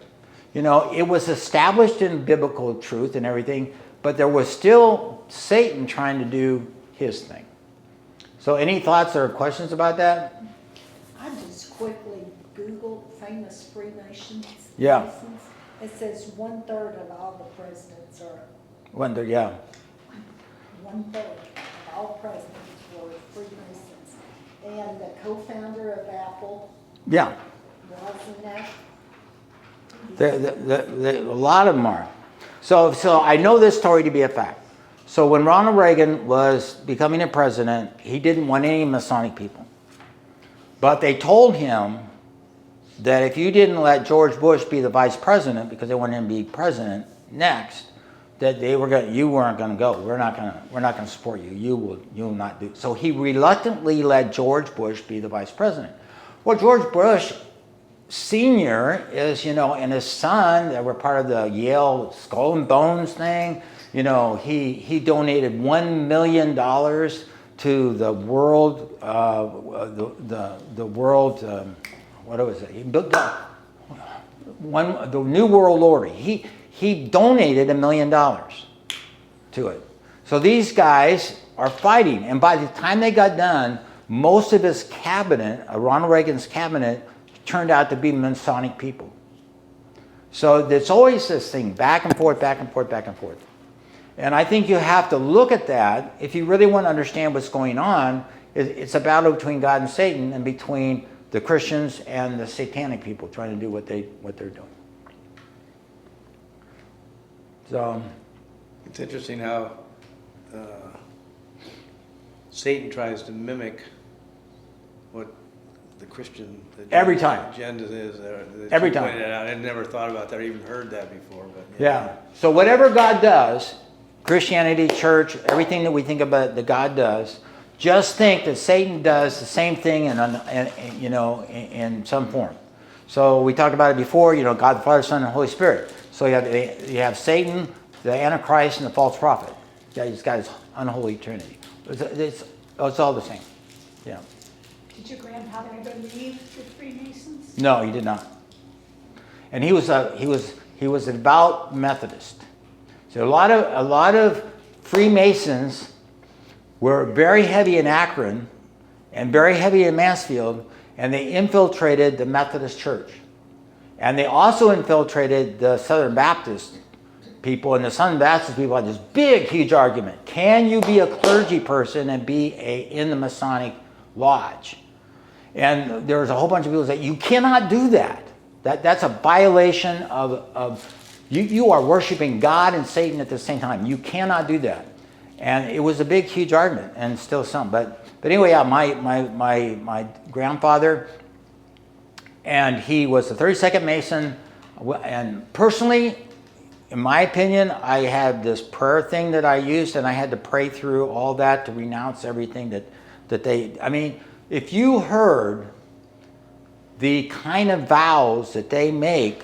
A: It was established in biblical truth and everything, but there was still Satan trying to do his thing. So any thoughts or questions about that?
C: I just quickly Googled famous Freemasons.
A: Yeah.
C: Masons. It says 1/3 of all the presidents are,
A: Yeah.
C: 1/3 of all presidents were Freemasons. And the co-founder of Apple
A: Yeah.
C: wasn't that?
A: A lot of them are. So I know this story to be a fact. So when Ronald Reagan was becoming a president, he didn't want any Masonic people. But they told him that if you didn't let George Bush be the vice president, because they wanted him to be president next, that you weren't going to go. We're not going to support you. You will not do. So he reluctantly let George Bush be the vice president. Well, George Bush Senior is, and his son that were part of the Yale Skull and Bones thing. He donated $1 million to the world, the world. What was it? He built the New World Order. He donated $1 million to it. So these guys are fighting, and by the time they got done, most of his cabinet, Ronald Reagan's cabinet, turned out to be Masonic people. So there's always this thing, back and forth, back and forth, back and forth. And I think you have to look at that. If you really want to understand what's going on, it's a battle between God and Satan, and between the Christians and the satanic people trying to do what they're doing. So
B: It's interesting how Satan tries to mimic what the Christian
A: Every time.
B: agenda is.
A: Every time.
B: Pointed out. I'd never thought about that or even heard that before. But
A: yeah. So whatever God does, Christianity, church, everything that we think about that God does, just think that Satan does the same thing in some form. So we talked about it before, God the Father, Son, and Holy Spirit. So you have Satan, the Antichrist, and the false prophet. He's got his unholy trinity. It's all the same. Yeah.
C: Did your grandfather ever leave the Freemasons?
A: No, he did not. And he was a devout Methodist. So a lot of Freemasons were very heavy in Akron and very heavy in Mansfield, and they infiltrated the Methodist Church. And they also infiltrated the Southern Baptist people, and the Southern Baptist people had this big, huge argument. Can you be a clergy person and be in the Masonic Lodge? And there was a whole bunch of people that said, you cannot do that. That's a violation of you are worshiping God and Satan at the same time. You cannot do that. And it was a big, huge argument, and still some. But anyway, yeah, my grandfather And he was the 32nd Mason. And personally, in my opinion, I had this prayer thing that I used, and I had to pray through all that to renounce everything that they, I mean, if you heard the kind of vows that they make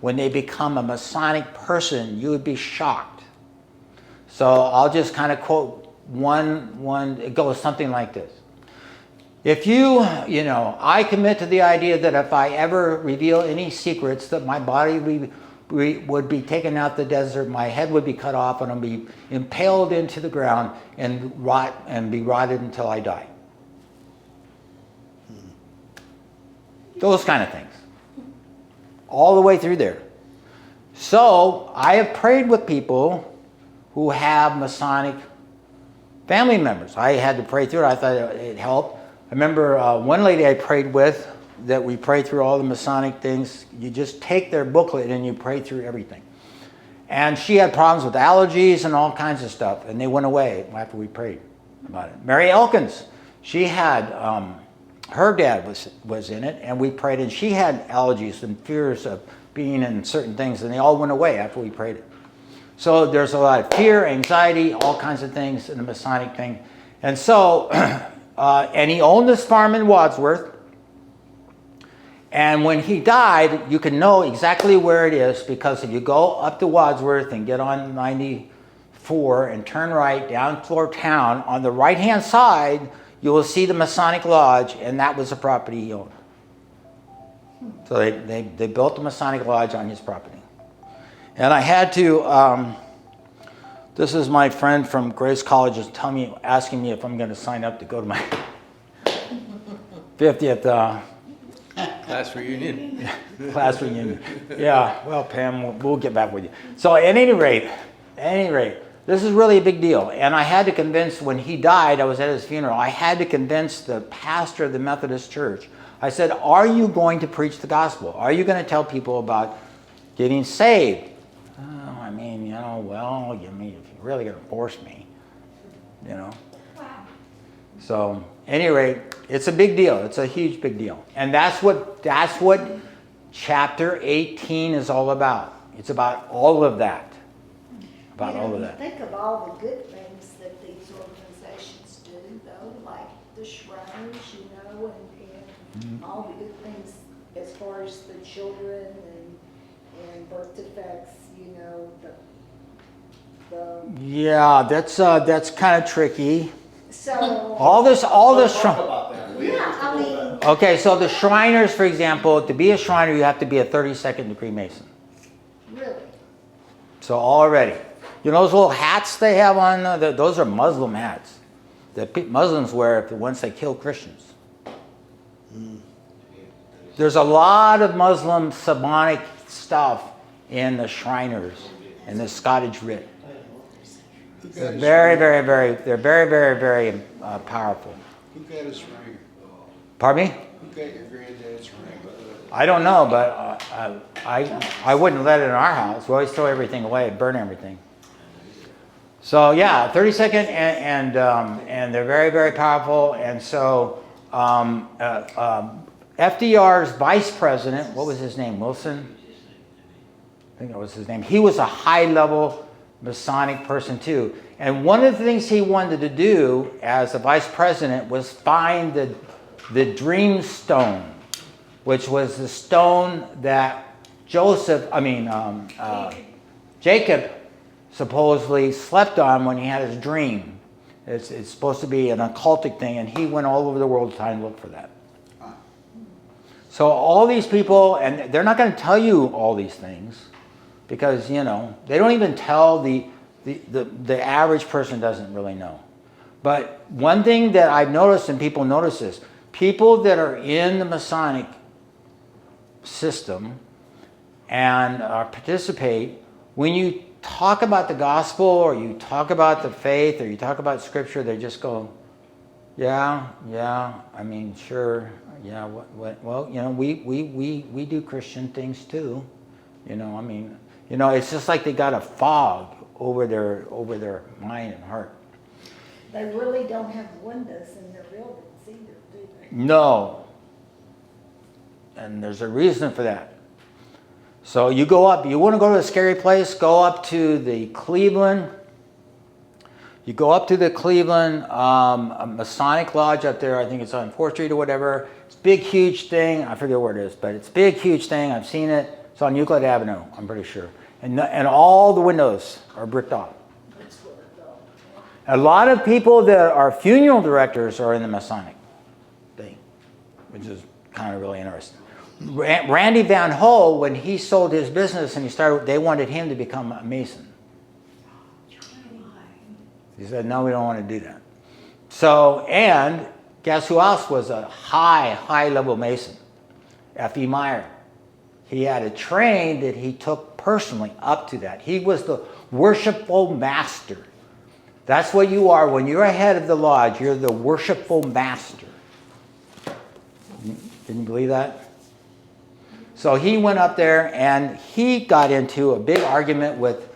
A: when they become a Masonic person, you would be shocked. So I'll just kind of quote one, it goes something like this. If I commit to the idea that if I ever reveal any secrets, that my body would be taken out the desert, my head would be cut off, and I'll be impaled into the ground and be rotted until I die. Those kind of things. All the way through there. So I have prayed with people who have Masonic family members. I had to pray through it. I thought it helped. I remember one lady I prayed with, that we prayed through all the Masonic things. You just take their booklet and you pray through everything. And she had problems with allergies and all kinds of stuff, and they went away after we prayed about it. Mary Elkins, she had, her dad was in it, and we prayed, and she had allergies and fears of being in certain things, and they all went away after we prayed it. So there's a lot of fear, anxiety, all kinds of things in the Masonic thing. And so, and he owned this farm in Wadsworth. And when he died, you can know exactly where it is, because if you go up to Wadsworth and get on 94 and turn right down toward town, on the right-hand side, you will see the Masonic Lodge, and that was the property he owned. So they built the Masonic Lodge on his property. And I had to, this is my friend from Grace College is asking me if I'm going to sign up to go to my 50th
B: Class reunion.
A: class reunion. Yeah, well, Pam, we'll get back with you. So at any rate, this is really a big deal. And I had to convince, when he died, I was at his funeral, I had to convince the pastor of the Methodist Church. I said, are you going to preach the gospel? Are you going to tell people about getting saved? Oh, I mean, well, if you're really going to force me, So, at any rate, it's a big deal. It's a huge big deal. And that's what chapter 18 is all about. It's about all of that. About all of that.
C: Think of all the good things that these organizations do, though, like the Shriners, and all the good things as far as the children and birth defects,
A: Yeah, that's kind of tricky.
C: So.
A: All this.
D: Talk about that.
C: Yeah, I mean.
A: Okay, so the Shriners, for example, to be a Shriner, you have to be a 32nd degree Mason.
C: Really?
A: So already, those little hats they have on, those are Muslim hats that Muslims wear once they kill Christians. There's a lot of Muslim Sabonic stuff in the Shriners and the Scottish Rite. They're they're very powerful.
E: Who got his ring?
A: Pardon me?
E: Who got your granddad's ring?
A: I don't know, but I wouldn't let it in our house. We always throw everything away, burn everything. So yeah, 32nd, and they're very powerful. And so FDR's vice president, what was his name? Wilson? I think that was his name. He was a high-level Masonic person too. And one of the things he wanted to do as a vice president was find the dream stone, which was the stone that Jacob supposedly slept on when he had his dream. It's supposed to be an occultic thing, and he went all over the world trying to look for that. So all these people, and they're not going to tell you all these things, because, they don't even tell the average person doesn't really know. But one thing that I've noticed, and people notice this, people that are in the Masonic system and participate, when you talk about the gospel, or you talk about the faith, or you talk about scripture, they just go, yeah, I mean, sure, yeah, well, we do Christian things too, it's just like they got a fog over their mind and heart.
C: They really don't have windows in their buildings either, do they?
A: No. And there's a reason for that. So you go up, you want to go to a scary place, go up to the Cleveland. You go up to the Cleveland Masonic Lodge up there. I think it's on 4th Street or whatever. It's a big, huge thing. I forget where it is, but it's a big, huge thing. I've seen it. It's on Euclid Avenue, I'm pretty sure. And all the windows are bricked off. A lot of people that are funeral directors are in the Masonic thing, which is kind of really interesting. Randy Van Hull, when he sold his business and they wanted him to become a Mason. He said, no, we don't want to do that. So, and guess who else was a high level Mason? F.E. Meyer. He had a train that he took personally up to that. He was the worshipful master. That's what you are. When you're head of the lodge, you're the worshipful master. Can you believe that? So he went up there and he got into a big argument with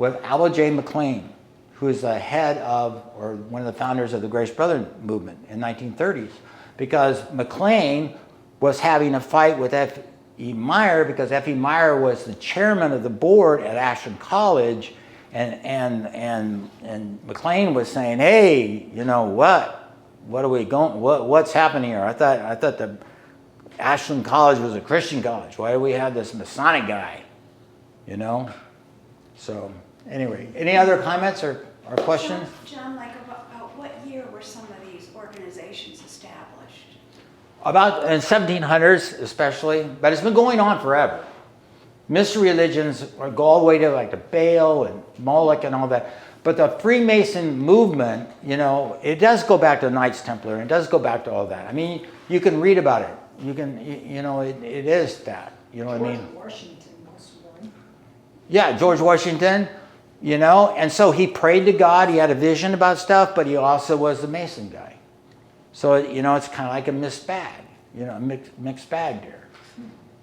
A: Albert J. McLean, who is the head of, or one of the founders of the Grace Brotherhood movement in 1930s, because McLean was having a fight with F.E. Meyer because F.E. Meyer was the chairman of the board at Ashland College, and McLean was saying, hey, you know what are we going? What's happening here? I thought the Ashland College was a Christian college. Why do we have this Masonic guy? You know, so. Anyway, any other comments or questions?
G: John, like about what year were some of these organizations established?
A: About in 1700s especially, but it's been going on forever. Mystery religions go all the way to like the Baal and Moloch and all that. But the Freemason movement, you know, it does go back to the Knights Templar, and it does go back to all that. I mean, you can read about it. You can, you know, it is that. You know what I mean?
C: George Washington was one.
A: Yeah, George Washington. You know, and so he prayed to God. He had a vision about stuff, but he also was the Mason guy. So, you know, it's kind of like a mixed bag, you know, mixed bag there,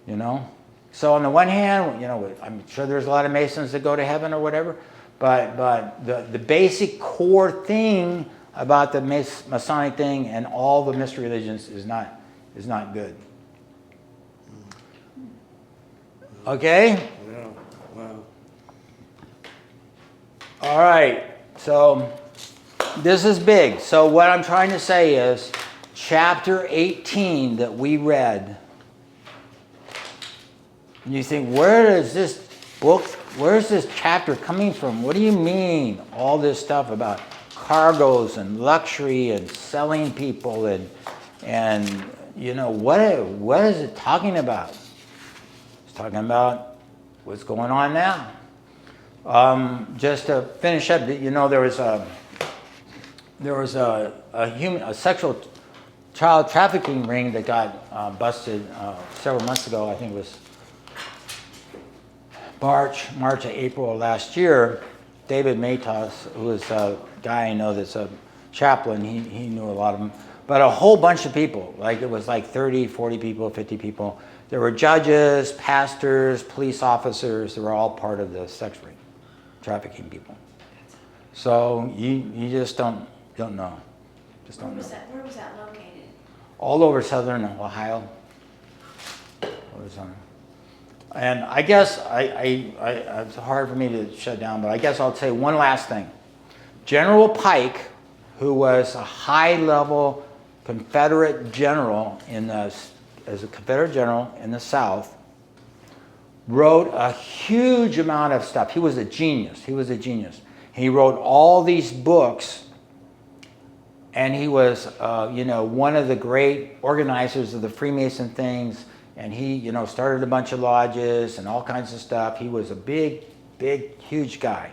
A: you know. So on the one hand, you know, I'm sure there's a lot of Masons that go to heaven or whatever, but the basic core thing about the Masonic thing and all the mystery religions is not good. Okay?
B: Yeah, wow.
A: All right, so this is big. So what I'm trying to say is chapter 18 that we read, and you think, where is this book, where's this chapter coming from? What do you mean? All this stuff about cargoes and luxury and selling people and you know, what is it talking about? It's talking about what's going on now. Just to finish up, you know, there was a sexual child trafficking ring that got busted several months ago. I think it was March or April of last year. David Matos, who is a guy I know that's a chaplain, he knew a lot of them. But a whole bunch of people, like it was like 30, 40 people, 50 people. There were judges, pastors, police officers. They were all part of the sex ring, trafficking people. So you just don't know. Just don't know.
G: Where was that located?
A: All over southern Ohio. And I guess it's hard for me to shut down, but I guess I'll say one last thing. General Pike, who was a high-level Confederate general as a Confederate general in the South, wrote a huge amount of stuff. He was a genius. He wrote all these books, and he was, one of the great organizers of the Freemason things. And he, started a bunch of lodges and all kinds of stuff. He was a big, huge guy.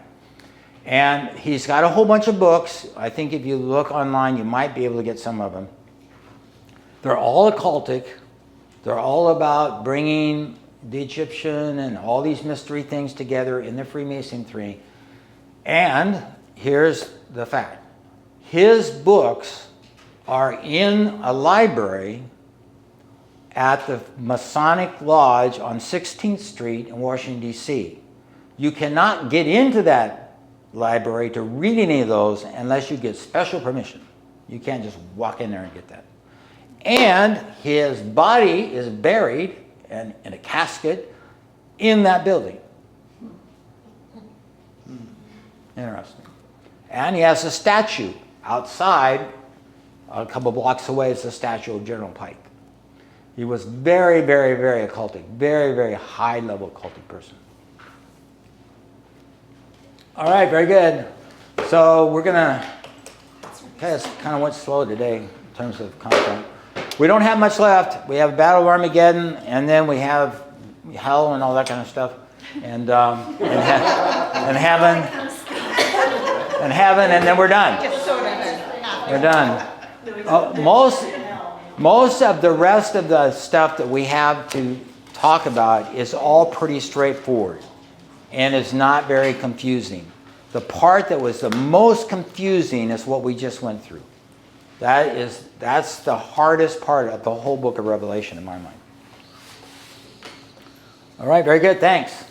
A: And he's got a whole bunch of books. I think if you look online, you might be able to get some of them. They're all occultic. They're all about bringing the Egyptian and all these mystery things together in the Freemason tree. And here's the fact. His books are in a library at the Masonic Lodge on 16th Street in Washington, D.C. You cannot get into that library to read any of those unless you get special permission. You can't just walk in there and get that. And his body is buried in a casket in that building. Interesting. And he has a statue outside, a couple blocks away is the statue of General Pike. He was very, very, very occultic, very, very high level occultic person. All right, very good. So we're gonna, okay, it's kind of went slow today in terms of content. We don't have much left. We have Battle of Armageddon, and then we have hell and all that kind of stuff, and heaven, and then we're done. We're done. Most of the rest of the stuff that we have to talk about is all pretty straightforward, and it's not very confusing. The part that was the most confusing is what we just went through. That's the hardest part of the whole book of Revelation in my mind. All right, very good, thanks.